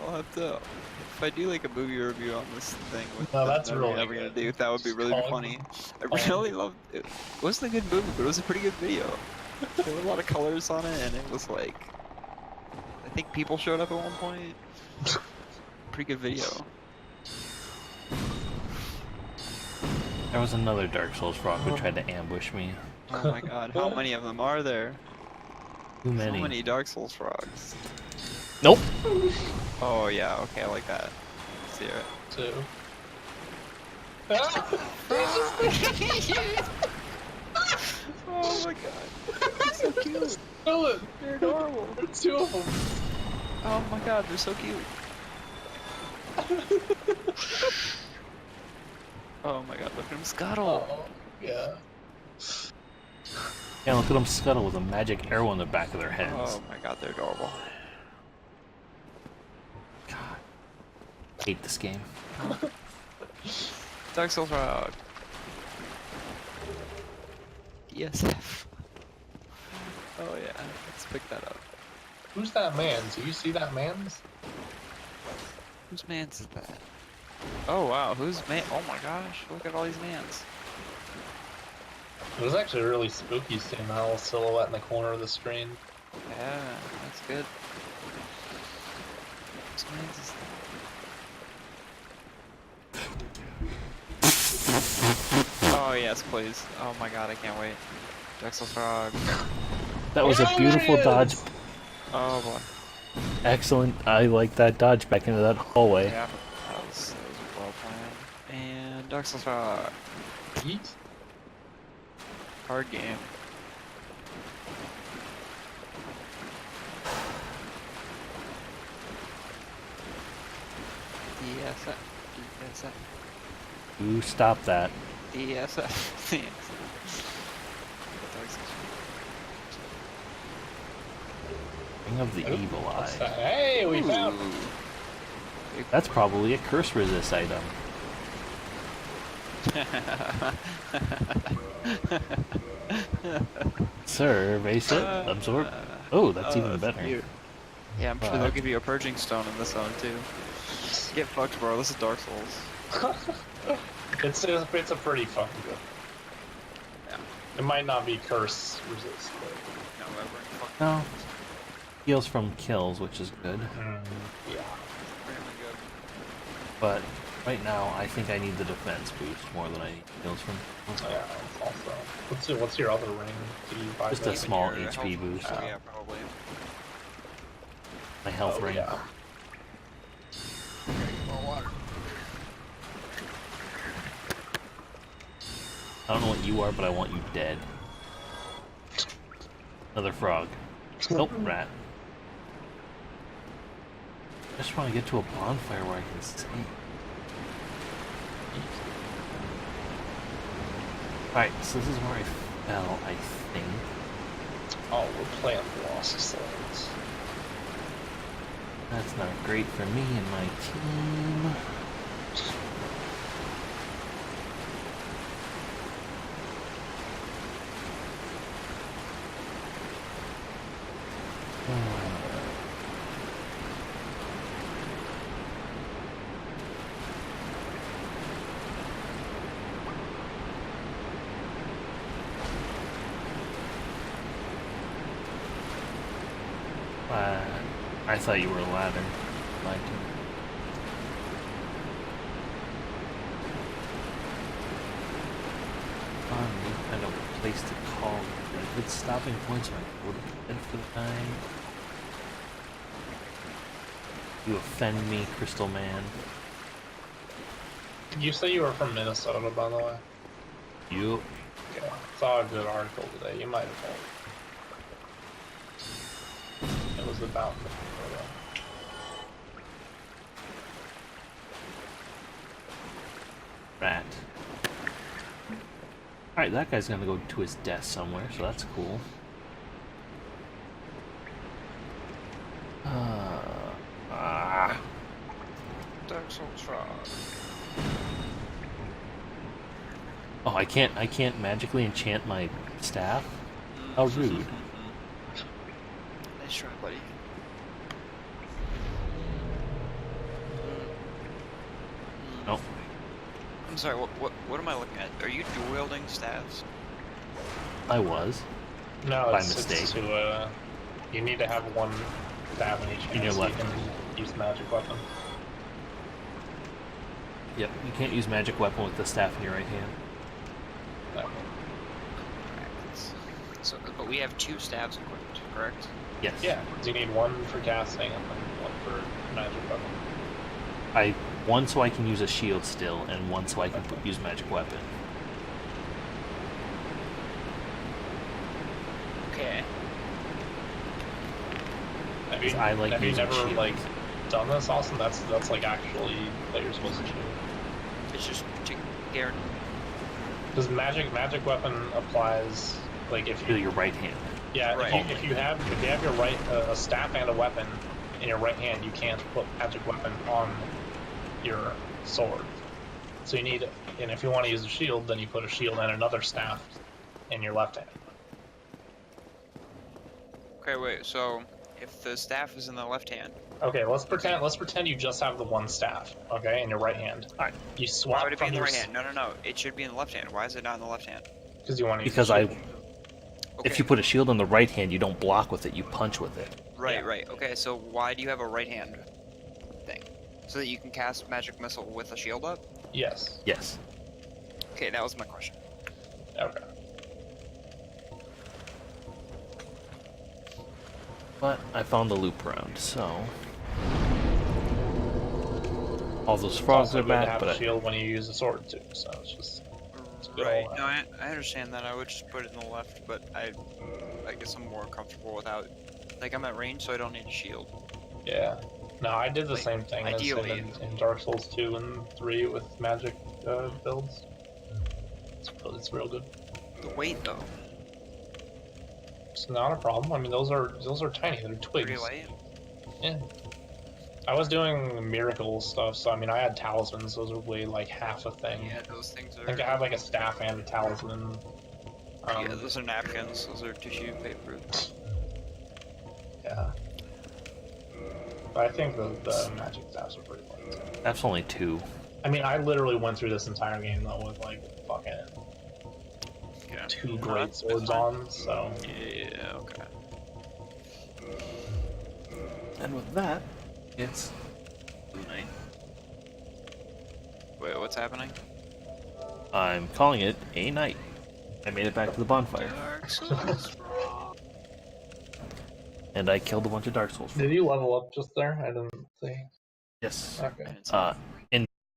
I'll have to. If I do like a movie review on this thing, with No, that's that really we're never good. gonna do, that would be really funny. I really loved it. It wasn't a good movie, but it was a pretty good video. There were a lot of colors on it, and it was like, I think people showed up at one point. Pretty good video. There was another Dark Souls frog who tried to ambush me. Oh my god, how many of them are there? Too many. So many Dark Souls frogs. Nope. Oh yeah, okay, I like that. Let's hear it. Too. Oh my god. They're so cute. Kill it. They're adorable. There's two of them. Oh my god, they're so cute. Oh my god, look at them scuttle. Oh, yeah. Yeah, look at them scuttle with a magic arrow in the back of their heads. Oh my god, they're adorable. God. I hate this game. Dark Souls Frog. ESF. Oh yeah, let's pick that up. Who's that man? Do you see that man? Whose mans is that? Oh wow, who's man? Oh my gosh, look at all these mans. It was actually really spooky seeing that little silhouette in the corner of the screen. Yeah, that's good. This man's is- Oh yes, please. Oh my god, I can't wait. Drexel Frog. That was a beautiful dodge. Oh boy. Excellent. I like that dodge back into that hallway. Yeah, that was well planned. And Drexel Frog. Yeet. Hard game. DSF. DSF. You stop that. DSF. Ring of the Evil What's Eye. that? Hey, we found. That's probably a curse resist item. Sir, evasive, absorb. Oh, that's even better. Cute. Yeah, I'm sure they'll give you a purging stone in this one too. Get fucked, bro. This is Dark Souls. It's a pretty fucking good. Yeah. It might not be curse resist, but No, ever. Fuck. No. Heals from kills, which is good. yeah. Really good. But right now, I think I need the defense boost more than I need heals from kills. Yeah, it's also. What's your other ring? Did you buy Just that? a small Your HP health- boost. Oh, yeah, probably. My health ring. Yeah. I don't know what you are, but I want you dead. Another frog. Nope, rat. I just want to get to a bonfire where I can see. Alright, so this is where I fell, I think. Oh, we're playing Lost Souls. That's not great for me and my team. I thought you were a ladder. Lied to me. Need to find a place to call a good stopping point so I can go to bed for the night. You offend me, Crystal Man. You say you were from Minnesota, by the way. You. Okay. Saw a good article today. You might have told. It was about Minnesota. Rat. Alright, that guy's gonna go to his death somewhere, so that's cool. Dark Souls Frog. Oh, I can't magically enchant my staff? How rude. Nice try, buddy. Nope. I'm sorry, what am I looking at? Are you dual wielding staves? I was. No, By it's mistake. to, you need to have one stab in each hand In your so left. you can use magic weapon. Yep, you can't use magic weapon with the staff in your right hand. No. So, but we have 2 staves equipped, correct? Yes. Yeah, 'cause you need one for casting and then one for magic weapon. One so I can use a shield still, and one so I can use magic weapon. Okay. Have you, I like have you using never shields. like done this, Austin? That's like actually what you're supposed to do. It's just to guarantee. Because magic weapon applies like if To you your right hand. yeah Right. if you have your right a staff and a weapon in your right hand, you can't put magic weapon on your sword. So you need, and if you want to use a shield, then you put a shield and another staff in your left hand. Okay, wait. So if the staff is in the left hand, Okay, let's pretend you just have the one staff, okay, in your right hand. Alright. You why swap would it be from in the your right hand? No. It should be in the left hand. Why is it not in the left hand? Because you want to. Because Okay. if you put a shield on the right hand, you don't block with it, you punch with it. Right, right. Okay, so why do you have a right hand thing? So that you can cast magic missile with a shield up? Yes. Yes. Okay, that was my question. Okay. But I found the loop around, so all those frogs Also are good to back, have but a shield when you use a sword too. So it's just good Right. all No, around. I understand that. I would just put it in the left, but I guess I'm more comfortable without. Like, I'm at range, so I don't need a shield. Yeah. No, I did the Like, same thing as ideally. in Dark Souls 2 and 3 with magic builds. It's real good. The weight, though. It's not a problem. I mean, those are tiny. They're twigs. Pretty light. Yeah. I was doing miracle stuff, so I mean, I had talismans. Those are way like half a thing. Yeah, those things are. I think I had like a staff and a talisman. Yeah, those are napkins. Those are tissue paper. Yeah. But I think the magic staffs are pretty light. that's only 2. I mean, I literally went through this entire game though with like fucking Yeah. 2 No, great that's swords fine. on, so. Yeah. Okay. And with that, it's night. Wait, what's happening? I'm calling it a night. I made it back to the bonfire, Dark Souls. and I killed a bunch of Dark Souls. Did you level up just there? I didn't see. Yes. Okay. I didn't see that.